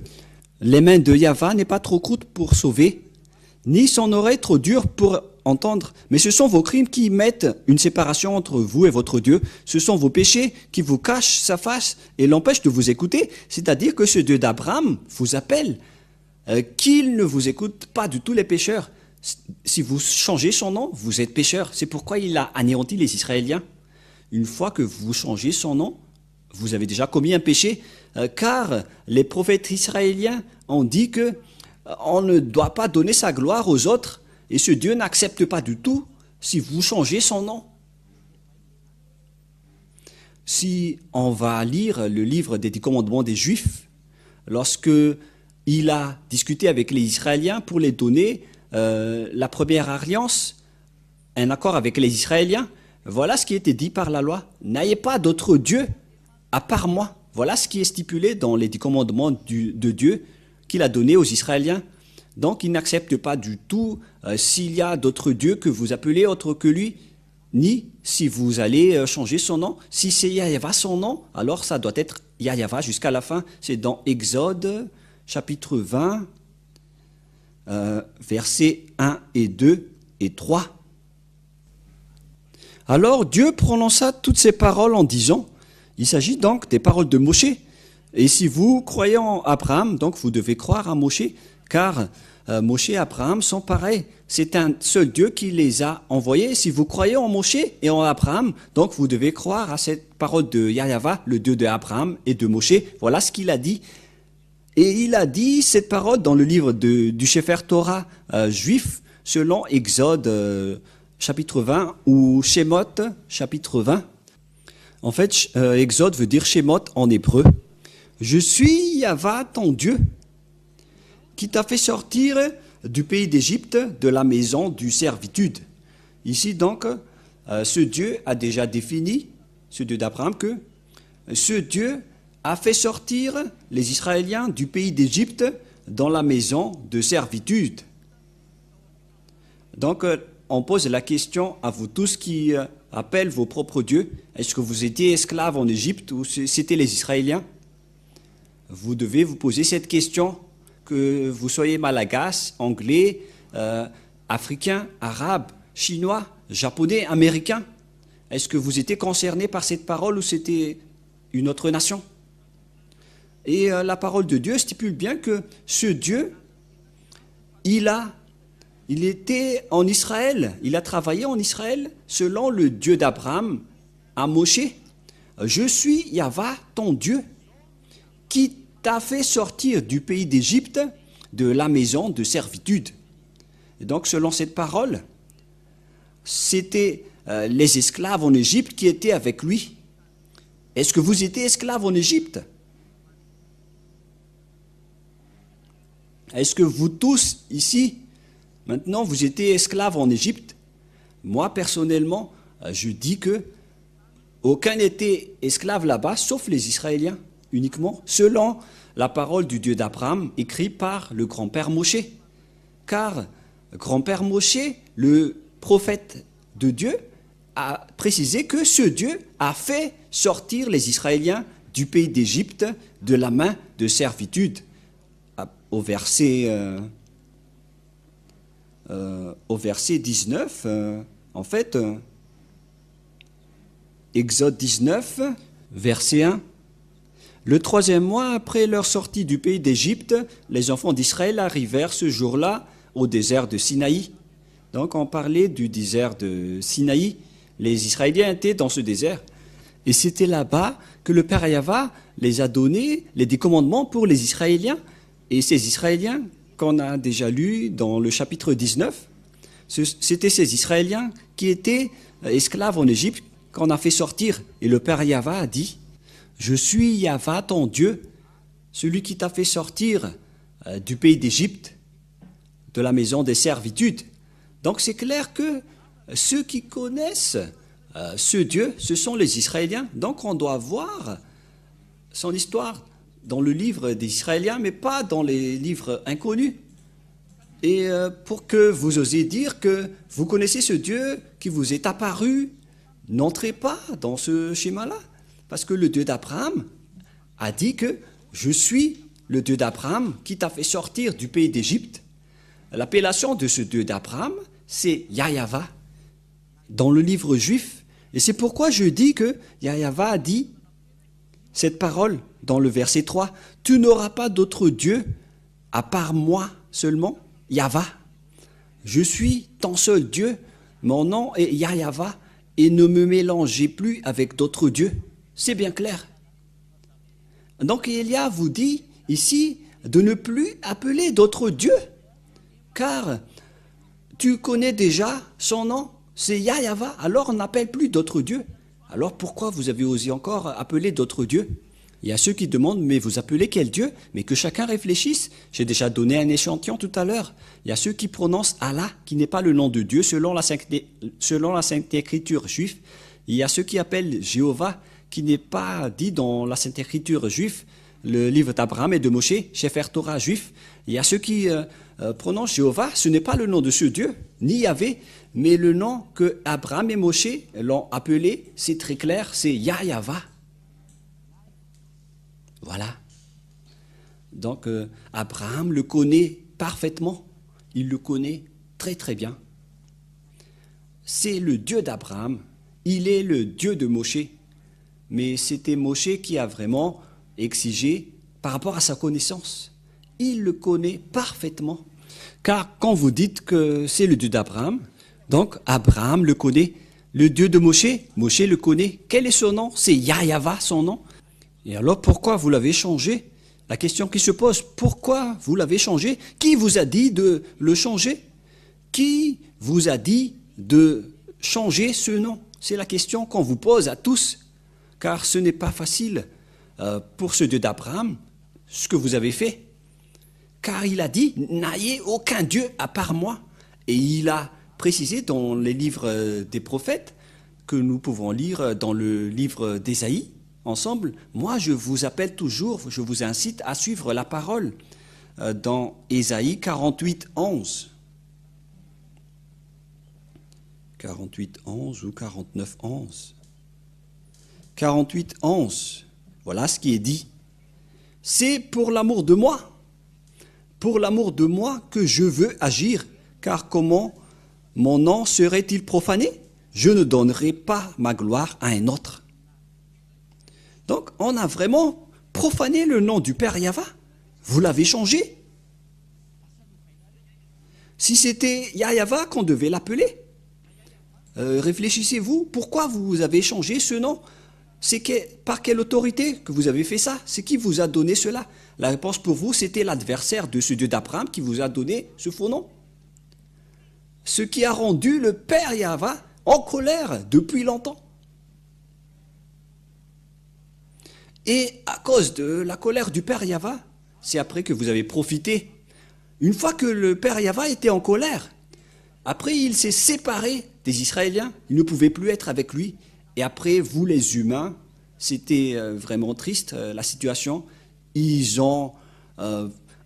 Les mains de Yahvé n'est pas trop courtes pour sauver, ni son oreille trop dure pour entendre. Mais ce sont vos crimes qui mettent une séparation entre vous et votre Dieu. Ce sont vos péchés qui vous cachent sa face et l'empêchent de vous écouter. C'est-à-dire que ce Dieu d'Abraham vous appelle, qu'il ne vous écoute pas du tout les pécheurs. Si vous changez son nom, vous êtes pécheur. C'est pourquoi il a anéanti les Israéliens. Une fois que vous changez son nom, vous avez déjà commis un péché, car les prophètes israéliens ont dit que on ne doit pas donner sa gloire aux autres, et ce Dieu n'accepte pas du tout si vous changez son nom. Si on va lire le livre des 10 commandements des Juifs, lorsque il a discuté avec les Israéliens pour les donner la première alliance, un accord avec les Israéliens, voilà ce qui était dit par la loi. N'ayez pas d'autre Dieu à part moi. Voilà ce qui est stipulé dans les 10 commandements de Dieu qu'il a donné aux Israéliens. Donc, il n'accepte pas du tout s'il y a d'autres dieux que vous appelez autre que lui, ni si vous allez changer son nom. Si c'est Yahweh son nom, alors ça doit être Yahweh jusqu'à la fin. C'est dans Exode, chapitre 20, versets 1 et 2 et 3. Alors Dieu prononça toutes ces paroles en disant, il s'agit donc des paroles de Moshe. Et si vous croyez en Abraham, donc vous devez croire à Moshe, car Moshe et Abraham sont pareils. C'est un seul Dieu qui les a envoyés. Si vous croyez en Moshe et en Abraham, donc vous devez croire à cette parole de Yahva, le Dieu d'Abraham et de Moshe. Voilà ce qu'il a dit. Et il a dit cette parole dans le livre du Sefer Torah juif, selon Exode chapitre 20 ou Shemot chapitre 20. En fait, Exode veut dire Shemot en hébreu. Je suis Yahva, ton Dieu, qui t'a fait sortir du pays d'Égypte, de la maison du servitude. Ici donc, ce Dieu a déjà défini, ce Dieu d'Abraham, que ce Dieu a fait sortir les Israéliens du pays d'Égypte dans la maison de servitude. Donc, on pose la question à vous tous qui appellent vos propres dieux. Est-ce que vous étiez esclaves en Égypte ou c'était les Israéliens? Vous devez vous poser cette question, que vous soyez malagasy, anglais, africain, arabe, chinois, japonais, américain. Est-ce que vous étiez concernés par cette parole ou c'était une autre nation? Et la parole de Dieu stipule bien que ce Dieu, il était en Israël, il a travaillé en Israël selon le Dieu d'Abraham à Moshe. Je suis Yahva, ton Dieu, qui t'a fait sortir du pays d'Égypte, de la maison de servitude. Et donc, selon cette parole, c'était les esclaves en Égypte qui étaient avec lui. Est-ce que vous étiez esclaves en Égypte? Est-ce que vous tous ici, maintenant, vous étiez esclaves en Égypte? Moi, personnellement, je dis que aucun n'était esclave là-bas, sauf les Israéliens, uniquement, selon la parole du Dieu d'Abraham, écrite par le grand-père Moshe. Car grand-père Moshe, le prophète de Dieu, a précisé que ce Dieu a fait sortir les Israéliens du pays d'Égypte de la main de servitude. Au verset 19, en fait, Exode 19, verset 1. Le 3e mois après leur sortie du pays d'Égypte, les enfants d'Israël arrivèrent ce jour-là au désert de Sinaï. Donc on parlait du désert de Sinaï. Les Israéliens étaient dans ce désert. Et c'était là-bas que le Père Yahva les a donné les 10 commandements pour les Israéliens. Et ces Israéliens, qu'on a déjà lu dans le chapitre 19, c'était ces Israéliens qui étaient esclaves en Égypte qu'on a fait sortir. Et le Père Yahva a dit, « Je suis Yahva, ton Dieu, celui qui t'a fait sortir du pays d'Égypte, de la maison des servitudes. » Donc c'est clair que ceux qui connaissent ce Dieu, ce sont les Israéliens. Donc on doit voir son histoire dans le livre des Israéliens, mais pas dans les livres inconnus. Et pour que vous osiez dire que vous connaissez ce Dieu qui vous est apparu, n'entrez pas dans ce schéma-là. Parce que le Dieu d'Abraham a dit que je suis le Dieu d'Abraham qui t'a fait sortir du pays d'Égypte. L'appellation de ce Dieu d'Abraham, c'est Yahva dans le livre juif. Et c'est pourquoi je dis que Yahva a dit cette parole dans le verset 3. Tu n'auras pas d'autre Dieu à part moi seulement, Yahva. Je suis ton seul Dieu, mon nom est Yahva, et ne me mélangez plus avec d'autres dieux. C'est bien clair. Donc Élia vous dit ici de ne plus appeler d'autres dieux, car tu connais déjà son nom, c'est Yahva, alors on n'appelle plus d'autres dieux. Alors pourquoi vous avez osé encore appeler d'autres dieux? Il y a ceux qui demandent, mais vous appelez quel Dieu? Mais que chacun réfléchisse. J'ai déjà donné un échantillon tout à l'heure. Il y a ceux qui prononcent Allah, qui n'est pas le nom de Dieu selon la Sainte Écriture juive. Il y a ceux qui appellent Jéhovah, qui n'est pas dit dans la Sainte Écriture juive, le livre d'Abraham et de Moshe, Sefer Torah juif. Il y a ceux qui prononcent Jéhovah, ce n'est pas le nom de ce Dieu, ni Yahvé, mais le nom que Abraham et Moshe l'ont appelé, c'est très clair, c'est Yahva. Voilà. Donc Abraham le connaît parfaitement, il le connaît très très bien. C'est le Dieu d'Abraham il est le Dieu de Moshe. Mais c'était Moshe qui a vraiment exigé par rapport à sa connaissance. Il le connaît parfaitement. Car quand vous dites que c'est le Dieu d'Abraham, donc Abraham le connaît. Le Dieu de Moshe, Moshe le connaît. Quel est son nom? C'est Yahyawa son nom. Et alors pourquoi vous l'avez changé? La question qui se pose, pourquoi vous l'avez changé? Qui vous a dit de le changer? Qui vous a dit de changer ce nom? C'est la question qu'on vous pose à tous, car ce n'est pas facile pour ce Dieu d'Abraham, ce que vous avez fait. Car il a dit, n'ayez aucun Dieu à part moi. Et il a précisé dans les livres des prophètes, que nous pouvons lire dans le livre d'Ésaïe, ensemble, moi je vous appelle toujours, je vous incite à suivre la parole dans Ésaïe 48, 11. 48, 11 ou 49, 11. 48, 11. Voilà ce qui est dit. C'est pour l'amour de moi que je veux agir, car comment mon nom serait-il profané? Je ne donnerai pas ma gloire à un autre. Donc, on a vraiment profané le nom du Père Yahva. Vous l'avez changé. Si c'était Yahyawa qu'on devait l'appeler, réfléchissez-vous, pourquoi vous avez changé ce nom? Par quelle autorité que vous avez fait ça? C'est qui vous a donné cela? La réponse pour vous, c'était l'adversaire de ce Dieu d'Abraham qui vous a donné ce faux nom. Ce qui a rendu le Père Yahva en colère depuis longtemps. Et à cause de la colère du Père Yahva, c'est après que vous avez profité. Une fois que le Père Yahva était en colère, après il s'est séparé des Israéliens, ils ne pouvaient plus être avec lui. Et après, vous les humains, c'était vraiment triste la situation, ils ont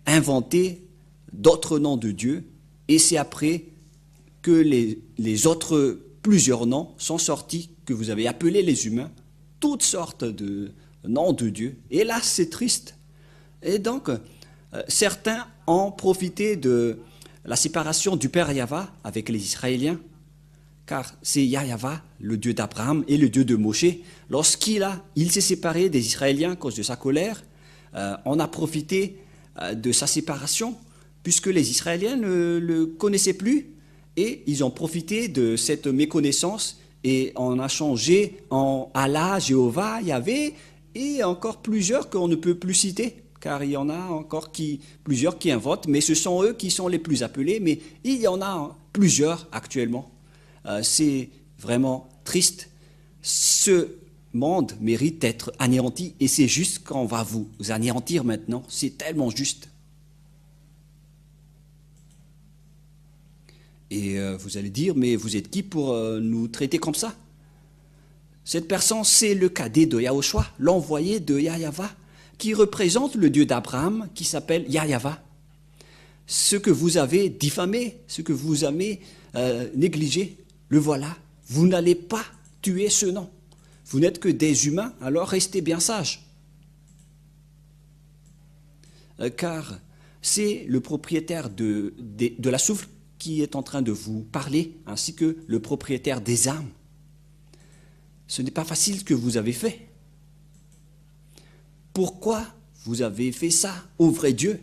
inventé d'autres noms de Dieu, et c'est après que les autres, plusieurs noms sont sortis, que vous avez appelé les humains, toutes sortes de noms de Dieu. Et là, c'est triste. Et donc, certains ont profité de la séparation du Père Yahva avec les Israéliens, car c'est Yahyawa, le Dieu d'Abraham et le Dieu de Moshe. Lorsqu'il s'est séparé des Israéliens à cause de sa colère, on a profité de sa séparation, puisque les Israéliens ne le connaissaient plus, et ils ont profité de cette méconnaissance, et on a changé en Allah, Jéhovah, Yahvé, et encore plusieurs qu'on ne peut plus citer, car il y en a encore plusieurs qui inventent, mais ce sont eux qui sont les plus appelés, mais il y en a plusieurs actuellement. C'est vraiment triste. Ce monde mérite d'être anéanti, et c'est juste qu'on va vous anéantir maintenant. C'est tellement juste. Et vous allez dire, mais vous êtes qui pour nous traiter comme ça? Cette personne, c'est le cadet de Yahushua, l'envoyé de Yahyawa, qui représente le Dieu d'Abraham, qui s'appelle Yahyawa. Ce que vous avez diffamé, ce que vous avez négligé, le voilà. Vous n'allez pas tuer ce nom. Vous n'êtes que des humains, alors restez bien sages. Car c'est le propriétaire de la souffle qui est en train de vous parler, ainsi que le propriétaire des âmes. Ce n'est pas facile ce que vous avez fait. Pourquoi vous avez fait ça au vrai Dieu?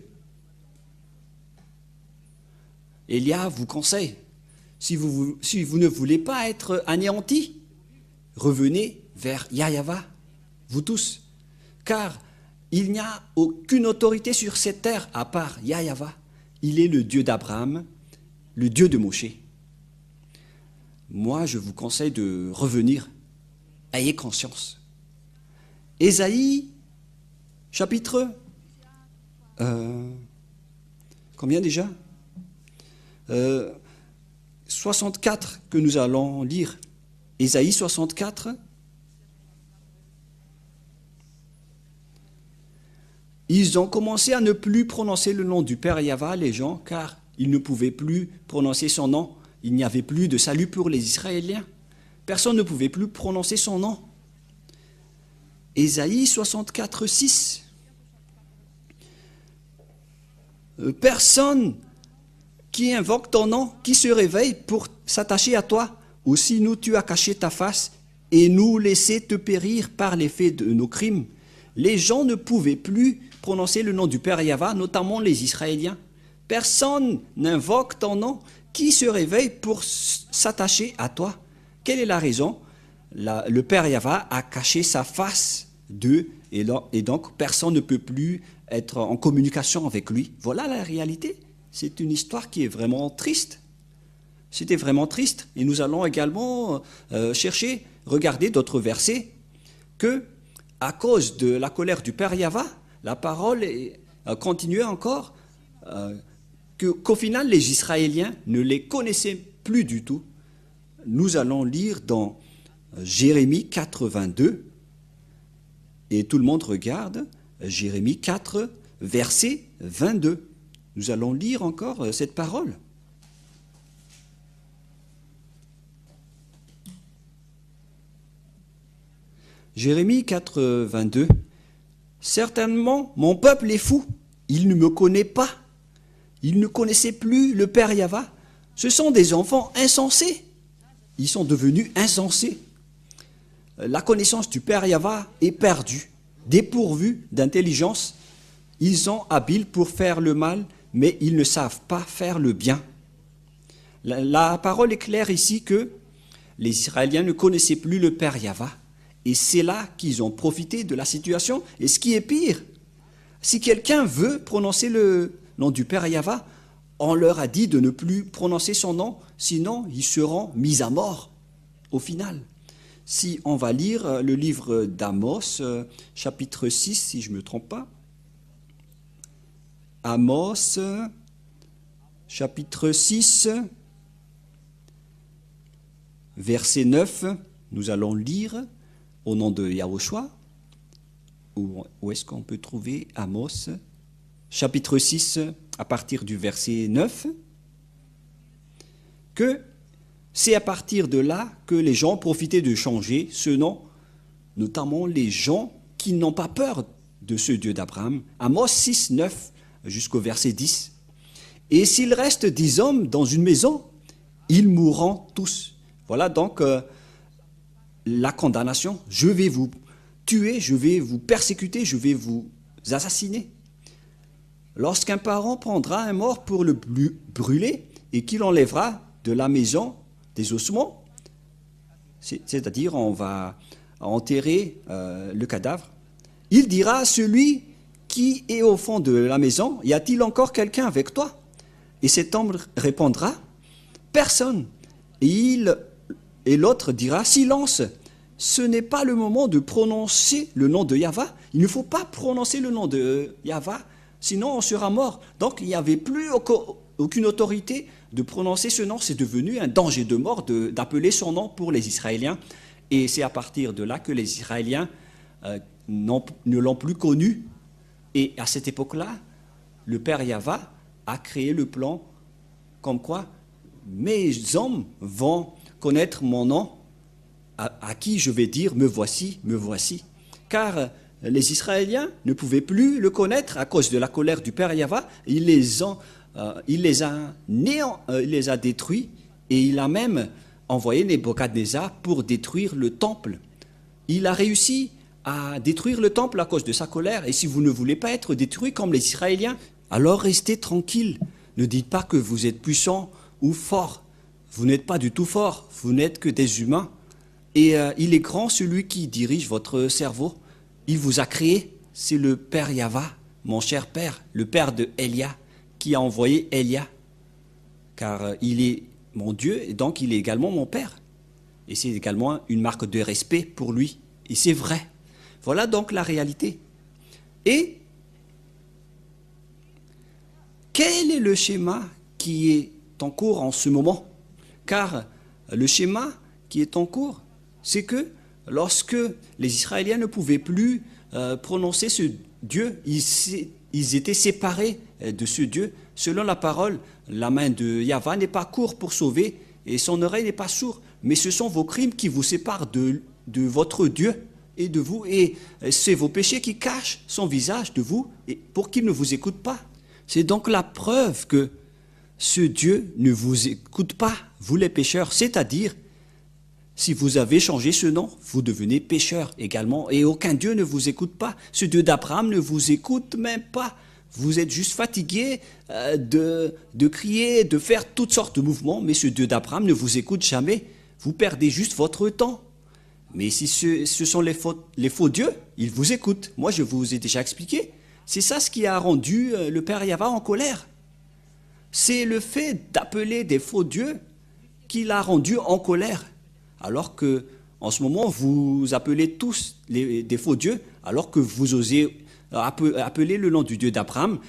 Élia vous conseille, si vous ne voulez pas être anéantis, revenez vers Yahyawa, vous tous, car il n'y a aucune autorité sur cette terre à part Yahyawa. Il est le Dieu d'Abraham, le Dieu de Moshe. Moi, je vous conseille de revenir. Ayez conscience. Ésaïe, chapitre... combien déjà 64 que nous allons lire. Ésaïe 64. Ils ont commencé à ne plus prononcer le nom du Père Yahva, les gens, car ils ne pouvaient plus prononcer son nom. Il n'y avait plus de salut pour les Israéliens. Personne ne pouvait plus prononcer son nom. Ésaïe 64, 6. Personne qui invoque ton nom, qui se réveille pour s'attacher à toi, ou sinon tu as caché ta face et nous laisser te périr par l'effet de nos crimes. Les gens ne pouvaient plus prononcer le nom du Père Yahva, notamment les Israéliens. Personne n'invoque ton nom. Qui se réveille pour s'attacher à toi? Quelle est la raison? Le Père Yahva a caché sa face d'eux, et donc personne ne peut plus être en communication avec lui. Voilà la réalité. C'est une histoire qui est vraiment triste. C'était vraiment triste. Et nous allons également regarder d'autres versets, que à cause de la colère du Père Yahva, la parole continuait encore, qu'au final les Israéliens ne les connaissaient plus du tout. Nous allons lire dans Jérémie 4, 22, et tout le monde regarde Jérémie 4, verset 22. Nous allons lire encore cette parole. Jérémie 4, 22. Certainement, mon peuple est fou, il ne me connaît pas. Il ne connaissait plus le Père Yahva. Ce sont des enfants insensés. Ils sont devenus insensés. La connaissance du Père Yahva est perdue, dépourvue d'intelligence. Ils sont habiles pour faire le mal, mais ils ne savent pas faire le bien. La parole est claire ici que les Israéliens ne connaissaient plus le Père Yahva. Et c'est là qu'ils ont profité de la situation. Et ce qui est pire, si quelqu'un veut prononcer le nom du Père Yahva, on leur a dit de ne plus prononcer son nom, sinon ils seront mis à mort au final. Si on va lire le livre d'Amos, chapitre 6, si je ne me trompe pas. Amos, chapitre 6, verset 9, nous allons lire au nom de Yahushua. Où est-ce qu'on peut trouver Amos, chapitre 6, à partir du verset 9, que c'est à partir de là que les gens profitaient de changer ce nom, notamment les gens qui n'ont pas peur de ce Dieu d'Abraham. Amos 6, 9 jusqu'au verset 10. Et s'il reste 10 hommes dans une maison, ils mourront tous. Voilà donc la condamnation. Je vais vous tuer, je vais vous persécuter, je vais vous assassiner. Lorsqu'un parent prendra un mort pour le brûler et qu'il enlèvera de la maison des ossements, c'est-à-dire on va enterrer le cadavre, il dira à celui qui est au fond de la maison, y a-t-il encore quelqu'un avec toi? Et cet homme répondra, personne. Et l'autre dira, silence, ce n'est pas le moment de prononcer le nom de Yahva. Il ne faut pas prononcer le nom de Yahva, sinon on sera mort. Donc il n'y avait plus aucune autorité de prononcer ce nom. C'est devenu un danger de mort d'appeler son nom pour les Israéliens. Et c'est à partir de là que les Israéliens ne l'ont plus connu. Et à cette époque-là, le Père Yahva a créé le plan comme quoi mes hommes vont connaître mon nom, à qui je vais dire me voici, me voici. Car les Israéliens ne pouvaient plus le connaître à cause de la colère du Père Yahva. Il les a détruits, et il a même envoyé Nebuchadnezzar pour détruire le temple. Il a réussi à détruire le temple à cause de sa colère. Et si vous ne voulez pas être détruits comme les Israéliens, alors restez tranquilles. Ne dites pas que vous êtes puissant ou fort. Vous n'êtes pas du tout fort, vous n'êtes que des humains. Et il est grand celui qui dirige votre cerveau. Il vous a créé, c'est le Père Yahva, mon cher Père, le Père de Elia, qui a envoyé Elia. Car il est mon Dieu, et donc il est également mon Père. Et c'est également une marque de respect pour lui. Et c'est vrai. Voilà donc la réalité. Et quel est le schéma qui est en cours en ce moment? Car le schéma qui est en cours, c'est que lorsque les Israéliens ne pouvaient plus prononcer ce Dieu, ils étaient séparés de ce Dieu. Selon la parole, la main de Yahva n'est pas courte pour sauver et son oreille n'est pas sourde, mais ce sont vos crimes qui vous séparent de votre Dieu et de vous, et c'est vos péchés qui cachent son visage de vous et pour qu'il ne vous écoute pas. C'est donc la preuve que ce Dieu ne vous écoute pas, vous les pécheurs, c'est-à-dire Si vous avez changé ce nom, vous devenez pécheur également. Et aucun Dieu ne vous écoute pas. Ce Dieu d'Abraham ne vous écoute même pas. Vous êtes juste fatigué de crier, de faire toutes sortes de mouvements, mais ce Dieu d'Abraham ne vous écoute jamais. Vous perdez juste votre temps. Mais si ce sont les faux dieux, ils vous écoutent. Moi, je vous ai déjà expliqué. C'est ça ce qui a rendu le père Yahva en colère. C'est le fait d'appeler des faux dieux qui l'a rendu en colère. Alors que, en ce moment, vous appelez tous des faux dieux, alors que vous osez appeler le nom du Dieu d'Abraham.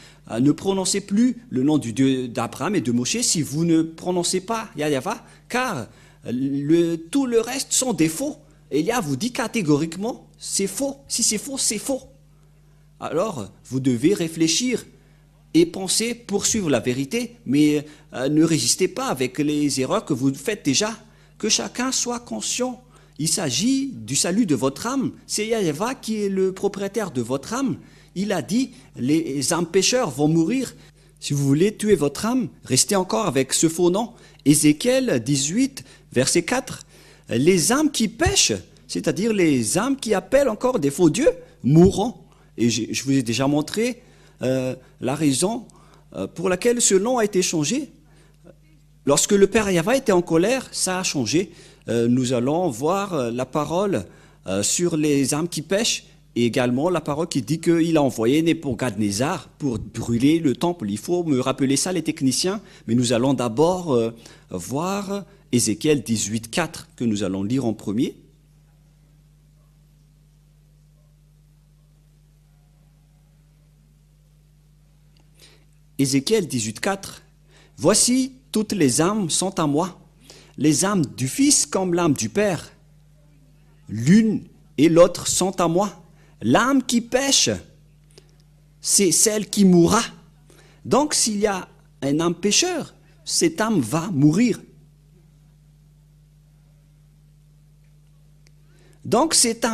Ne prononcez plus le nom du Dieu d'Abraham et de Moshe si vous ne prononcez pas Yahva, car tout le reste sont des faux. Élia vous dit catégoriquement, c'est faux. Si c'est faux, c'est faux. Alors, vous devez réfléchir et penser, poursuivre la vérité, mais ne résistez pas avec les erreurs que vous faites déjà. Que chacun soit conscient. Il s'agit du salut de votre âme. C'est Yahva qui est le propriétaire de votre âme. Il a dit, les âmes pécheurs vont mourir. Si vous voulez tuer votre âme, restez encore avec ce faux nom. Ézéchiel 18, verset 4. Les âmes qui pêchent, c'est-à-dire les âmes qui appellent encore des faux dieux, mourront. Et je vous ai déjà montré la raison pour laquelle ce nom a été changé. Lorsque le père Yahva était en colère, ça a changé. Nous allons voir la parole sur les âmes qui pêchent et également la parole qui dit qu'il a envoyé Nebuchadnezzar pour brûler le temple. Il faut me rappeler ça, les techniciens, mais nous allons d'abord voir Ézéchiel 18, 4 que nous allons lire en premier. Ézéchiel 18, 4. Voici, toutes les âmes sont à moi, les âmes du Fils comme l'âme du Père. L'une et l'autre sont à moi. L'âme qui pêche, c'est celle qui mourra. Donc s'il y a un âme pécheur, cette âme va mourir. Donc c'est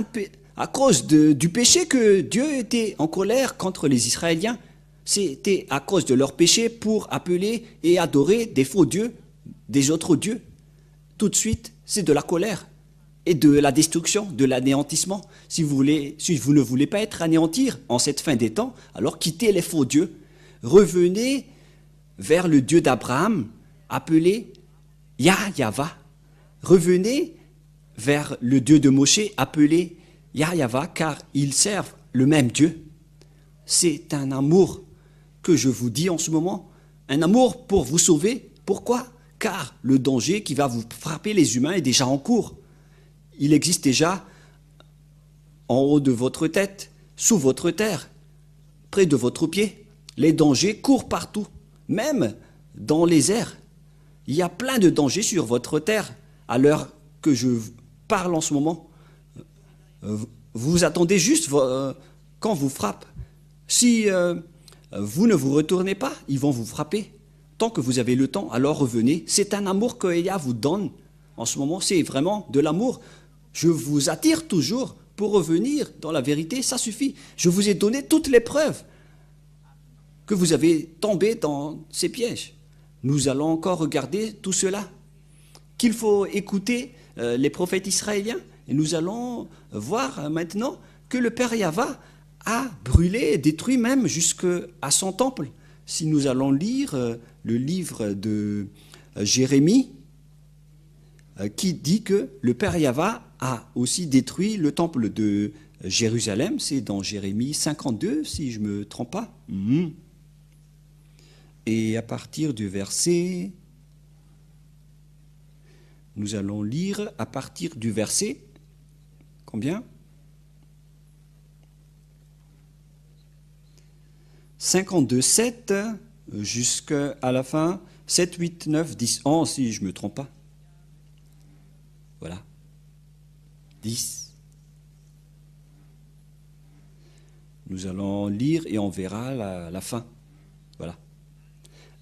à cause du péché que Dieu était en colère contre les Israéliens. C'était à cause de leur péché pour appeler et adorer des faux dieux, des autres dieux. Tout de suite, c'est de la colère et de la destruction, de l'anéantissement. Si vous ne voulez pas être anéantir en cette fin des temps, alors quittez les faux dieux. Revenez vers le Dieu d'Abraham, appelé Yahva. Revenez vers le Dieu de Moshe, appelé Yahva, car ils servent le même Dieu. C'est un amour que je vous dis en ce moment, un amour pour vous sauver. Pourquoi? Car le danger qui va vous frapper les humains est déjà en cours. Il existe déjà en haut de votre tête, sous votre terre, près de votre pied. Les dangers courent partout, même dans les airs. Il y a plein de dangers sur votre terre à l'heure que je parle en ce moment. Vous attendez juste quand vous frappe. Si vous ne vous retournez pas, ils vont vous frapper. Tant que vous avez le temps, alors revenez. C'est un amour que Elia vous donne en ce moment. C'est vraiment de l'amour. Je vous attire toujours pour revenir dans la vérité. Ça suffit. Je vous ai donné toutes les preuves que vous avez tombé dans ces pièges. Nous allons encore regarder tout cela. Qu'il faut écouter les prophètes israéliens. Et nous allons voir maintenant que le Père Yahva a brûlé et détruit même jusqu'à son temple. Si nous allons lire le livre de Jérémie, qui dit que le Père Yahva a aussi détruit le temple de Jérusalem, c'est dans Jérémie 52, si je ne me trompe pas. Et à partir du verset, nous allons lire à partir du verset, combien ? 52, 7, jusqu'à la fin, 7, 8, 9, 10, 11, si je ne me trompe pas. Voilà. 10. Nous allons lire et on verra la fin. Voilà.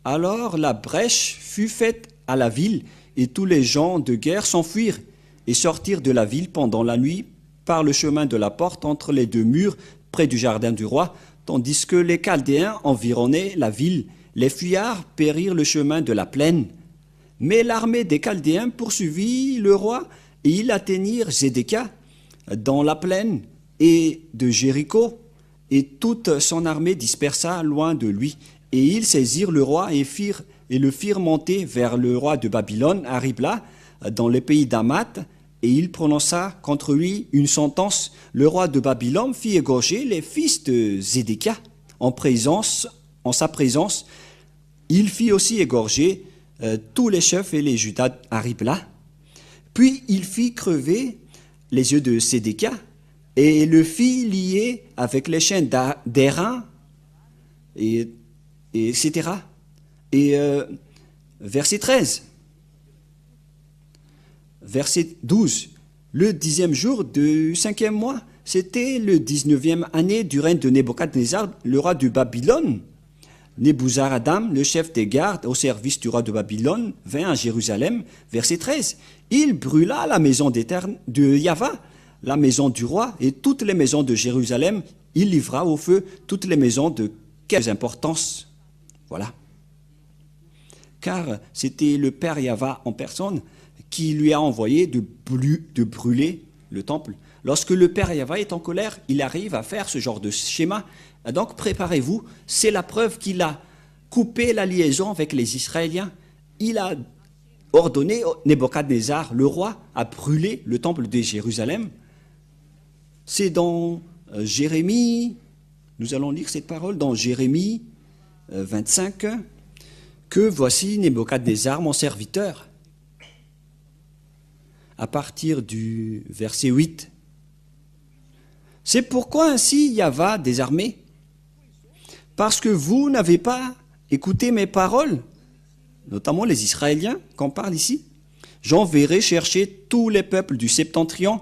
Alors la brèche fut faite à la ville et tous les gens de guerre s'enfuirent et sortirent de la ville pendant la nuit par le chemin de la porte entre les deux murs près du jardin du roi, tandis que les Chaldéens environnaient la ville. Les fuyards périrent le chemin de la plaine. Mais l'armée des Chaldéens poursuivit le roi Et il atteignirent Zédékia dans la plaine et de Jéricho, et toute son armée dispersa loin de lui. Et ils saisirent le roi et le firent monter vers le roi de Babylone, à Ribla, dans le pays d'Hamath, et il prononça contre lui une sentence. Le roi de Babylone fit égorger les fils de Zédékia en sa présence. Il fit aussi égorger tous les chefs et les Judas à Ribla. Puis il fit crever les yeux de Sédécia et le fit lier avec les chaînes d'airain, et etc. Et verset 13, verset 12, le 10e jour du 5e mois, c'était le 19e année du règne de Nebuchadnezzar, le roi de Babylone. Nebuzaradan, le chef des gardes au service du roi de Babylone, vint à Jérusalem. Verset 13. Il brûla la maison de Yahva, la maison du roi et toutes les maisons de Jérusalem. Il livra au feu toutes les maisons de quelque importance. Voilà. Car c'était le Père Yahva en personne qui lui a envoyé de brûler le temple. Lorsque le Père Yahva est en colère, il arrive à faire ce genre de schéma. Donc préparez-vous, c'est la preuve qu'il a coupé la liaison avec les Israéliens. Il a ordonné Nebuchadnezzar, le roi, à brûler le temple de Jérusalem. C'est dans Jérémie, nous allons lire cette parole dans Jérémie 25, que voici Nebuchadnezzar, mon serviteur. À partir du verset 8. C'est pourquoi ainsi Yahva des armées, parce que vous n'avez pas écouté mes paroles, notamment les Israéliens qu'on parle ici, j'enverrai chercher tous les peuples du septentrion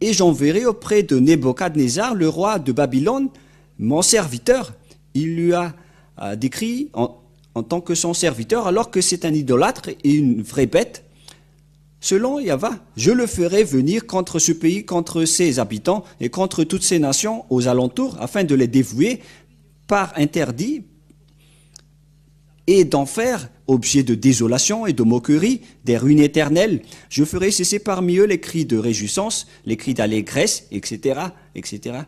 et j'enverrai auprès de Nebuchadnezzar, le roi de Babylone, mon serviteur. Il lui a décrit en tant que son serviteur, alors que c'est un idolâtre et une vraie bête. Selon Yahva, je le ferai venir contre ce pays, contre ses habitants et contre toutes ces nations aux alentours, afin de les dévouer par interdit et d'en faire objet de désolation et de moquerie, des ruines éternelles. Je ferai cesser parmi eux les cris de réjouissance, les cris d'allégresse, etc., etc.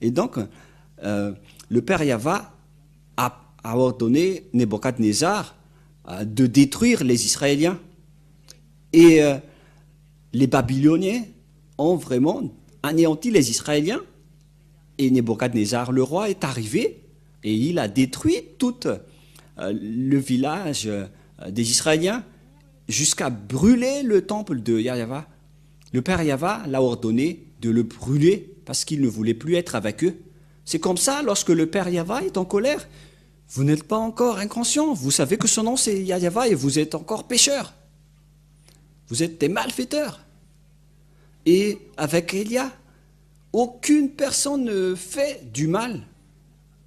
Et donc, le Père Yahva a ordonné Nebuchadnezzar de détruire les Israéliens. Et les Babyloniens ont vraiment anéanti les Israéliens. Et Nebuchadnezzar, le roi, est arrivé et il a détruit tout le village des Israéliens jusqu'à brûler le temple de Yahva. Le Père Yahva l'a ordonné de le brûler parce qu'il ne voulait plus être avec eux. C'est comme ça, lorsque le Père Yahva est en colère, vous n'êtes pas encore inconscient. Vous savez que son nom c'est Yahva et vous êtes encore pécheurs. Vous êtes des malfaiteurs. Et avec Élia, aucune personne ne fait du mal.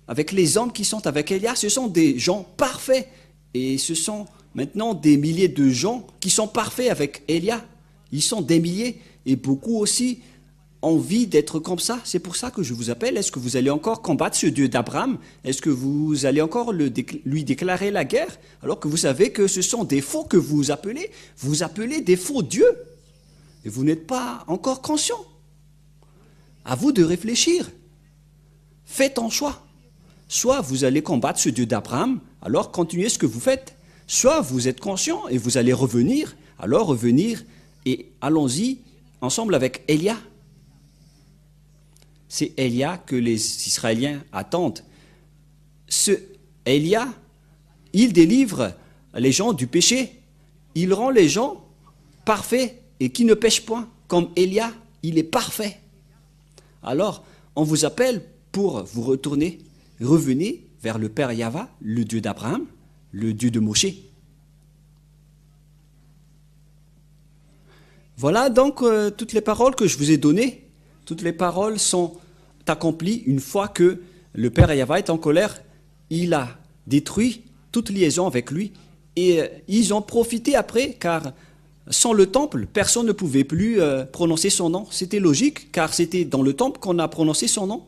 Avec les hommes qui sont avec Élia, ce sont des gens parfaits. Et ce sont maintenant des milliers de gens qui sont parfaits avec Élia. Ils sont des milliers et beaucoup aussi ont envie d'être comme ça. C'est pour ça que je vous appelle. Est-ce que vous allez encore combattre ce Dieu d'Abraham? Est-ce que vous allez encore lui déclarer la guerre alors que vous savez que ce sont des faux que vous appelez? Vous appelez des faux dieux. Et vous n'êtes pas encore conscient. À vous de réfléchir. Faites un choix. Soit vous allez combattre ce Dieu d'Abraham, alors continuez ce que vous faites. Soit vous êtes conscient et vous allez revenir, alors revenir et allons-y ensemble avec Élia. C'est Élia que les Israéliens attendent. Ce Élia, il délivre les gens du péché. Il rend les gens parfaits et qui ne pêchent point. Comme Élia, il est parfait. Alors, on vous appelle pour vous retourner. Revenez vers le Père Yahva, le Dieu d'Abraham, le Dieu de Moshe. Voilà donc toutes les paroles que je vous ai données. Toutes les paroles sont accomplies une fois que le Père Yahva est en colère. Il a détruit toute liaison avec lui. Et ils ont profité après, car sans le temple, personne ne pouvait plus prononcer son nom. C'était logique, car c'était dans le temple qu'on a prononcé son nom.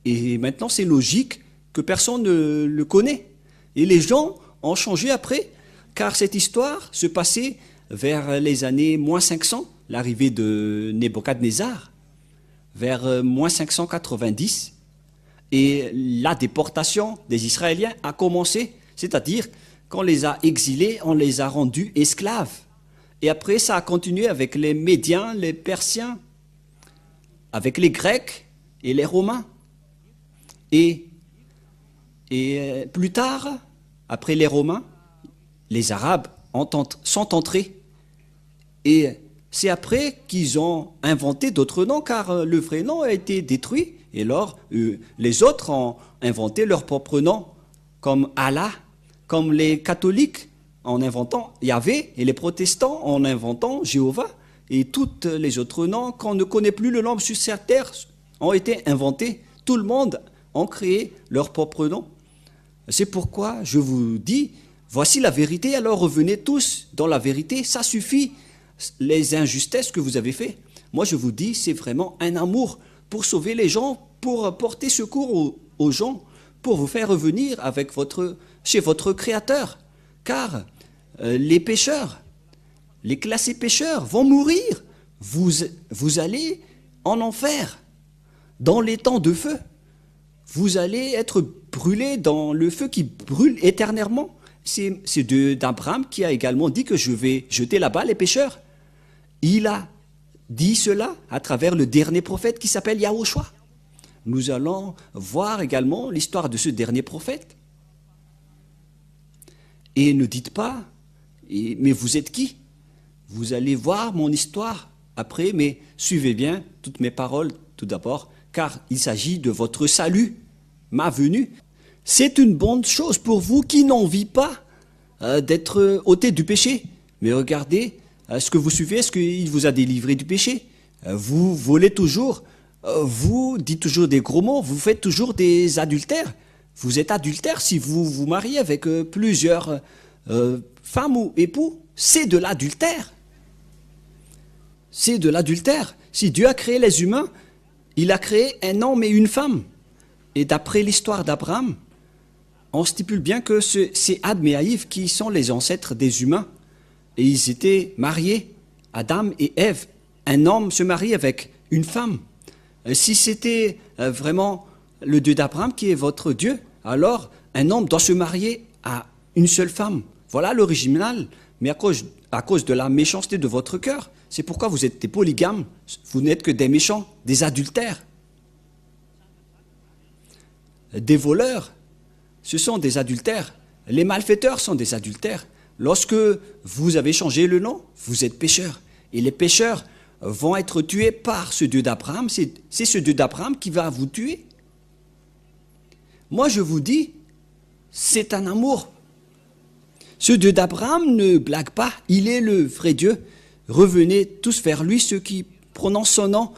Et maintenant, c'est logique que personne ne le connaît. Et les gens ont changé après, car cette histoire se passait vers les années moins 500, l'arrivée de Nebuchadnezzar, vers moins 590, et la déportation des Israéliens a commencé, c'est-à-dire qu'on les a exilés, on les a rendus esclaves. Et après, ça a continué avec les Médiens, les Persiens, avec les Grecs et les Romains. Et plus tard, après les Romains, les Arabes sont entrés. Et c'est après qu'ils ont inventé d'autres noms, car le vrai nom a été détruit. Et alors, les autres ont inventé leur propre nom, comme Allah, comme les catholiques en inventant Yahvé, et les protestants en inventant Jéhovah. Et tous les autres noms qu'on ne connaît plus le nom sur cette terre ont été inventés. Tout le monde a créé leur propre nom. C'est pourquoi je vous dis, voici la vérité, alors revenez tous dans la vérité, ça suffit, les injustices que vous avez faites. Moi je vous dis, c'est vraiment un amour pour sauver les gens, pour porter secours aux gens, pour vous faire revenir chez votre Créateur. Car les pécheurs, les classés pécheurs vont mourir. Vous allez en enfer, dans les temps de feu. Vous allez être brûlés dans le feu qui brûle éternellement. C'est d'Abraham qui a également dit que je vais jeter là-bas les pécheurs. Il a dit cela à travers le dernier prophète qui s'appelle Yahushua. Nous allons voir également l'histoire de ce dernier prophète. Et ne dites pas, mais vous êtes qui? Vous allez voir mon histoire après, mais suivez bien toutes mes paroles tout d'abord, car il s'agit de votre salut, ma venue. C'est une bonne chose pour vous qui n'envie pas d'être ôté du péché. Mais regardez ce que vous suivez, est-ce qu'il vous a délivré du péché? Vous volez toujours, vous dites toujours des gros mots, vous faites toujours des adultères. Vous êtes adultère si vous vous mariez avec plusieurs femmes ou époux. C'est de l'adultère. C'est de l'adultère. Si Dieu a créé les humains, il a créé un homme et une femme. Et d'après l'histoire d'Abraham, on stipule bien que c'est Adam et Ève qui sont les ancêtres des humains. Et ils étaient mariés, Adam et Ève. Un homme se marie avec une femme. Si c'était vraiment le Dieu d'Abraham qui est votre Dieu, alors un homme doit se marier à une seule femme. Voilà l'original. Mais à cause de la méchanceté de votre cœur, c'est pourquoi vous êtes des polygames. Vous n'êtes que des méchants, des adultères. Des voleurs, ce sont des adultères. Les malfaiteurs sont des adultères. Lorsque vous avez changé le nom, vous êtes pécheurs. Et les pécheurs vont être tués par ce Dieu d'Abraham. C'est ce Dieu d'Abraham qui va vous tuer. Moi, je vous dis, c'est un amour. Ce Dieu d'Abraham ne blague pas. Il est le vrai Dieu. Revenez tous vers lui, ceux qui prononcent son nom.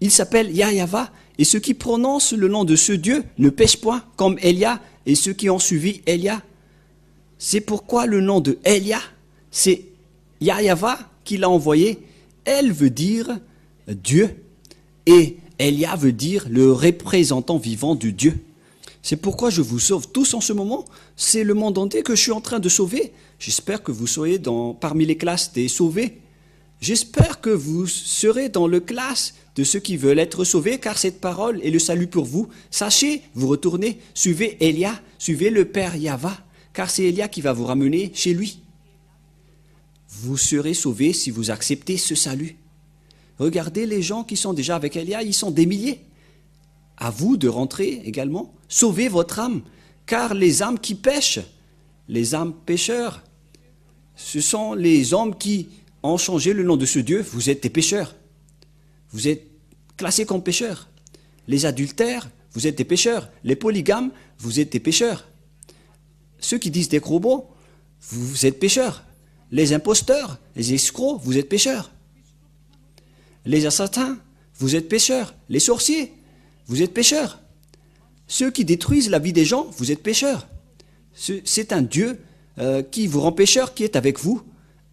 Il s'appelle Yahva. Et ceux qui prononcent le nom de ce Dieu ne pêchent point, comme Élia et ceux qui ont suivi Élia. C'est pourquoi le nom de Élia, c'est Yahva qui l'a envoyé. Elle veut dire Dieu et Élia veut dire le représentant vivant de Dieu. C'est pourquoi je vous sauve tous en ce moment. C'est le monde entier que je suis en train de sauver. J'espère que vous soyez parmi les classes des sauvés. J'espère que vous serez dans le classe de ceux qui veulent être sauvés, car cette parole est le salut pour vous. Sachez, vous retournez, suivez Élia, suivez le Père Yahva, car c'est Élia qui va vous ramener chez lui. Vous serez sauvés si vous acceptez ce salut. Regardez les gens qui sont déjà avec Élia, ils sont des milliers. À vous de rentrer également, sauvez votre âme, car les âmes qui pêchent, les âmes pécheurs, ce sont les hommes qui ont changé le nom de ce Dieu. Vous êtes des pécheurs. Vous êtes classés comme pécheurs. Les adultères, vous êtes des pécheurs. Les polygames, vous êtes des pécheurs. Ceux qui disent des gros mots, vous êtes pécheurs. Les imposteurs, les escrocs, vous êtes pécheurs. Les assassins, vous êtes pécheurs. Les sorciers, vous êtes pécheurs. Ceux qui détruisent la vie des gens, vous êtes pécheurs. C'est un Dieu qui vous rend pécheurs, qui est avec vous.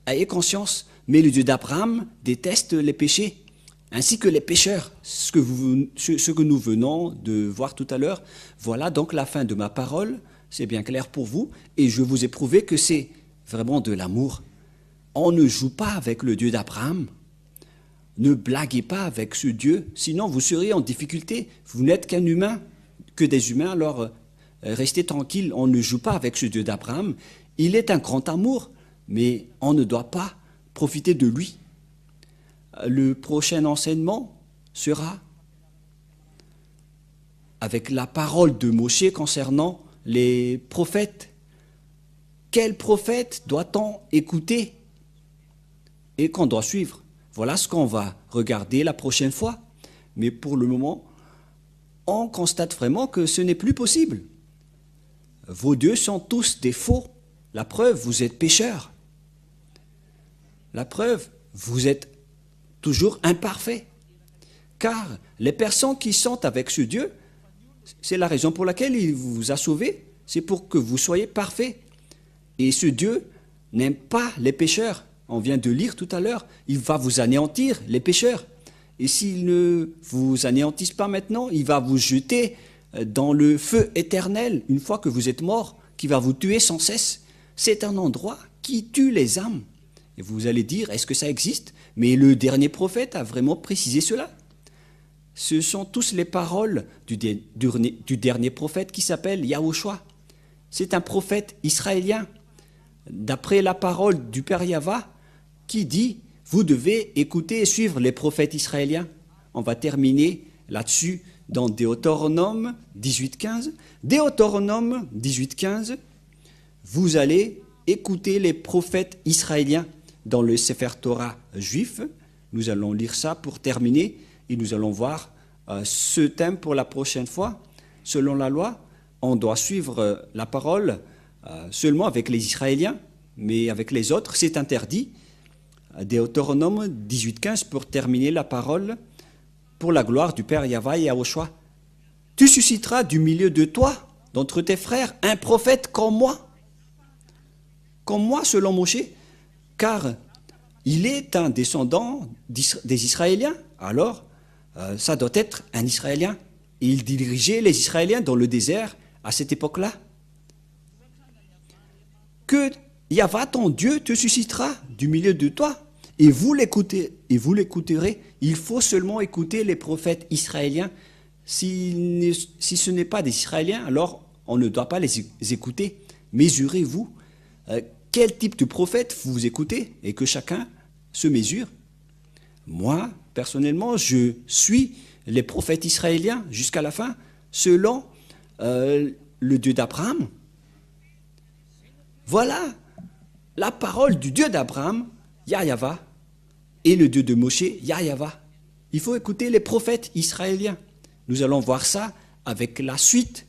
Ayez conscience. Mais le Dieu d'Abraham déteste les péchés, ainsi que les pécheurs, ce que nous venons de voir tout à l'heure. Voilà donc la fin de ma parole. C'est bien clair pour vous. Et je vous ai prouvé que c'est vraiment de l'amour. On ne joue pas avec le Dieu d'Abraham. Ne blaguez pas avec ce Dieu, sinon vous serez en difficulté. Vous n'êtes qu'un humain, que des humains, alors restez tranquille, on ne joue pas avec ce Dieu d'Abraham. Il est un grand amour, mais on ne doit pas profiter de lui. Le prochain enseignement sera avec la parole de Moïse concernant les prophètes. Quel prophète doit-on écouter et qu'on doit suivre? Voilà ce qu'on va regarder la prochaine fois. Mais pour le moment, on constate vraiment que ce n'est plus possible. Vos dieux sont tous des faux. La preuve, vous êtes pécheurs. La preuve, vous êtes toujours imparfaits. Car les personnes qui sont avec ce Dieu, c'est la raison pour laquelle il vous a sauvés. C'est pour que vous soyez parfaits. Et ce Dieu n'aime pas les pécheurs. On vient de lire tout à l'heure, il va vous anéantir, les pécheurs. Et s'il ne vous anéantisse pas maintenant, il va vous jeter dans le feu éternel, une fois que vous êtes mort, qui va vous tuer sans cesse. C'est un endroit qui tue les âmes. Et vous allez dire, est-ce que ça existe? Mais le dernier prophète a vraiment précisé cela. Ce sont tous les paroles du dernier prophète qui s'appelle Yahushua. C'est un prophète israélien. D'après la parole du Père Yahva, qui dit, vous devez écouter et suivre les prophètes israéliens. On va terminer là-dessus dans Deutéronome 18.15. Deutéronome 18.15, vous allez écouter les prophètes israéliens dans le Sefer Torah juif. Nous allons lire ça pour terminer et nous allons voir ce thème pour la prochaine fois. Selon la loi, on doit suivre la parole seulement avec les Israéliens, mais avec les autres, c'est interdit. Deutéronome 18.15 pour terminer la parole pour la gloire du Père Yahva et Yahushua. Tu susciteras du milieu de toi, d'entre tes frères, un prophète comme moi selon Moïse, car il est un descendant des Israéliens. Alors, ça doit être un Israélien. Et il dirigeait les Israéliens dans le désert à cette époque-là. Que Yahva, ton Dieu, te suscitera du milieu de toi, et vous l'écouterez. Il faut seulement écouter les prophètes israéliens. Si ce n'est pas des Israéliens, alors on ne doit pas les écouter. Mesurez-vous quel type de prophète vous écoutez, et que chacun se mesure. Moi, personnellement, je suis les prophètes israéliens jusqu'à la fin, selon le Dieu d'Abraham. Voilà la parole du Dieu d'Abraham, Yahva, et le Dieu de Moshe, Yahva. Il faut écouter les prophètes israéliens. Nous allons voir ça avec la suite,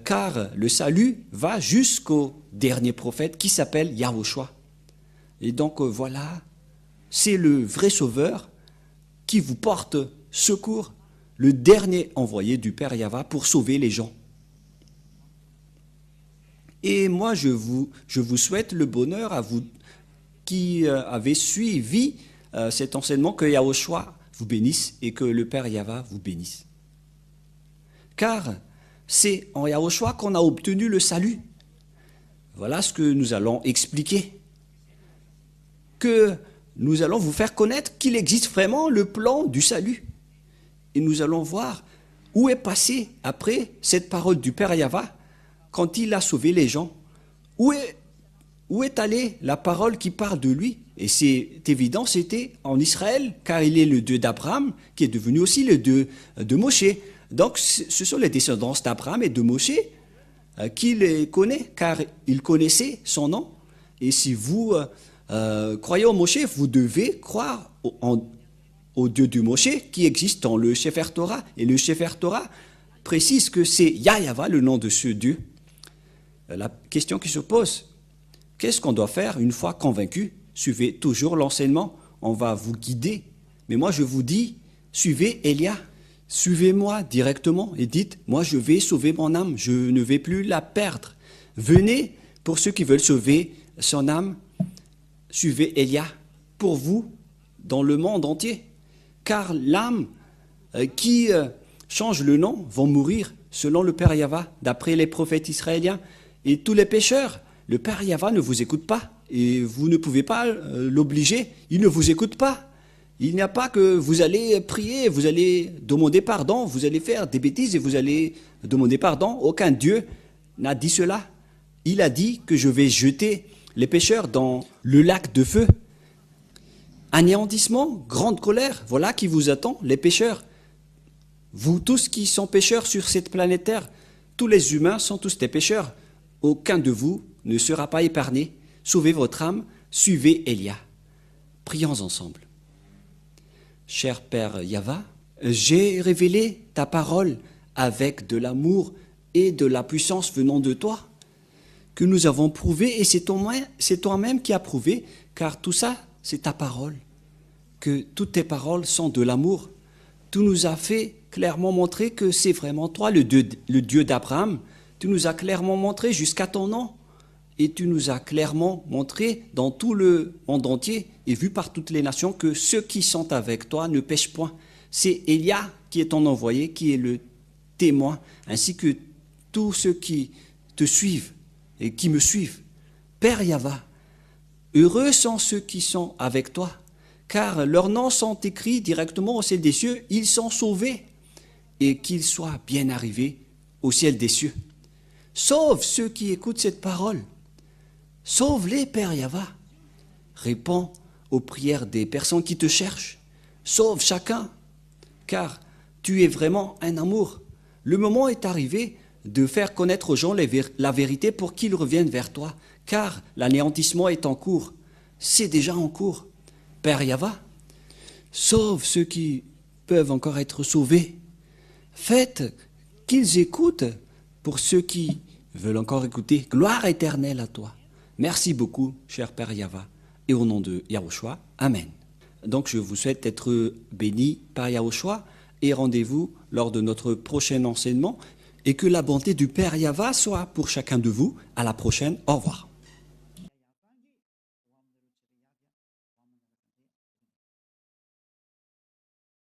car le salut va jusqu'au dernier prophète qui s'appelle Yahushua. Et donc voilà, c'est le vrai sauveur qui vous porte secours, le dernier envoyé du Père Yahva pour sauver les gens. Et moi, je vous souhaite le bonheur à vous qui avez suivi cet enseignement, que Yahushua vous bénisse et que le Père Yahva vous bénisse. Car c'est en Yahushua qu'on a obtenu le salut. Voilà ce que nous allons expliquer. Que nous allons vous faire connaître qu'il existe vraiment le plan du salut. Et nous allons voir où est passé après cette parole du Père Yahva quand il a sauvé les gens. Où est allée la parole qui parle de lui? Et c'est évident, c'était en Israël, car il est le Dieu d'Abraham, qui est devenu aussi le Dieu de Moshe. Donc ce sont les descendants d'Abraham et de Moshe qui les connaît, car il connaissait son nom. Et si vous croyez au Moshe, vous devez croire au Dieu du Moshe qui existe dans le Sefer Torah. Et le Sefer Torah précise que c'est Yahva, le nom de ce Dieu. La question qui se pose, qu'est-ce qu'on doit faire une fois convaincu? Suivez toujours l'enseignement, on va vous guider. Mais moi je vous dis, suivez Elia, suivez-moi directement et dites, moi je vais sauver mon âme, je ne vais plus la perdre. Venez pour ceux qui veulent sauver son âme, suivez Elia pour vous dans le monde entier. Car l'âme qui change le nom vont mourir selon le Père Yahva, d'après les prophètes israéliens. Et tous les pécheurs, le Père Yahva ne vous écoute pas et vous ne pouvez pas l'obliger. Il ne vous écoute pas. Il n'y a pas que vous allez prier, vous allez demander pardon, vous allez faire des bêtises et vous allez demander pardon. Aucun Dieu n'a dit cela. Il a dit que je vais jeter les pécheurs dans le lac de feu. Anéantissement, grande colère, voilà qui vous attend, les pécheurs. Vous tous qui sont pécheurs sur cette planète Terre, tous les humains sont tous des pécheurs. Aucun de vous ne sera pas épargné. Sauvez votre âme, suivez Élia. Prions ensemble. Cher Père Yahva, j'ai révélé ta parole avec de l'amour et de la puissance venant de toi, que nous avons prouvé, et c'est toi-même qui as prouvé, car tout ça, c'est ta parole, que toutes tes paroles sont de l'amour. Tu nous as fait clairement montrer que c'est vraiment toi, le Dieu d'Abraham. Tu nous as clairement montré jusqu'à ton nom, et tu nous as clairement montré dans tout le monde entier et vu par toutes les nations que ceux qui sont avec toi ne pêchent point. C'est Élia qui est ton envoyé, qui est le témoin, ainsi que tous ceux qui te suivent et qui me suivent. Père Yahva, heureux sont ceux qui sont avec toi, car leurs noms sont écrits directement au ciel des cieux, ils sont sauvés, et qu'ils soient bien arrivés au ciel des cieux. Sauve ceux qui écoutent cette parole. Sauve-les, Père Yahva. Réponds aux prières des personnes qui te cherchent. Sauve chacun, car tu es vraiment un amour. Le moment est arrivé de faire connaître aux gens la vérité pour qu'ils reviennent vers toi, car l'anéantissement est en cours. C'est déjà en cours. Père Yahva, sauve ceux qui peuvent encore être sauvés. Faites qu'ils écoutent pour ceux qui veulent encore écouter. Gloire éternelle à toi. Merci beaucoup, cher Père Yahva, et au nom de Yahushua, Amen. Donc je vous souhaite d'être bénis par Yahushua et rendez-vous lors de notre prochain enseignement et que la bonté du Père Yahva soit pour chacun de vous. À la prochaine, au revoir.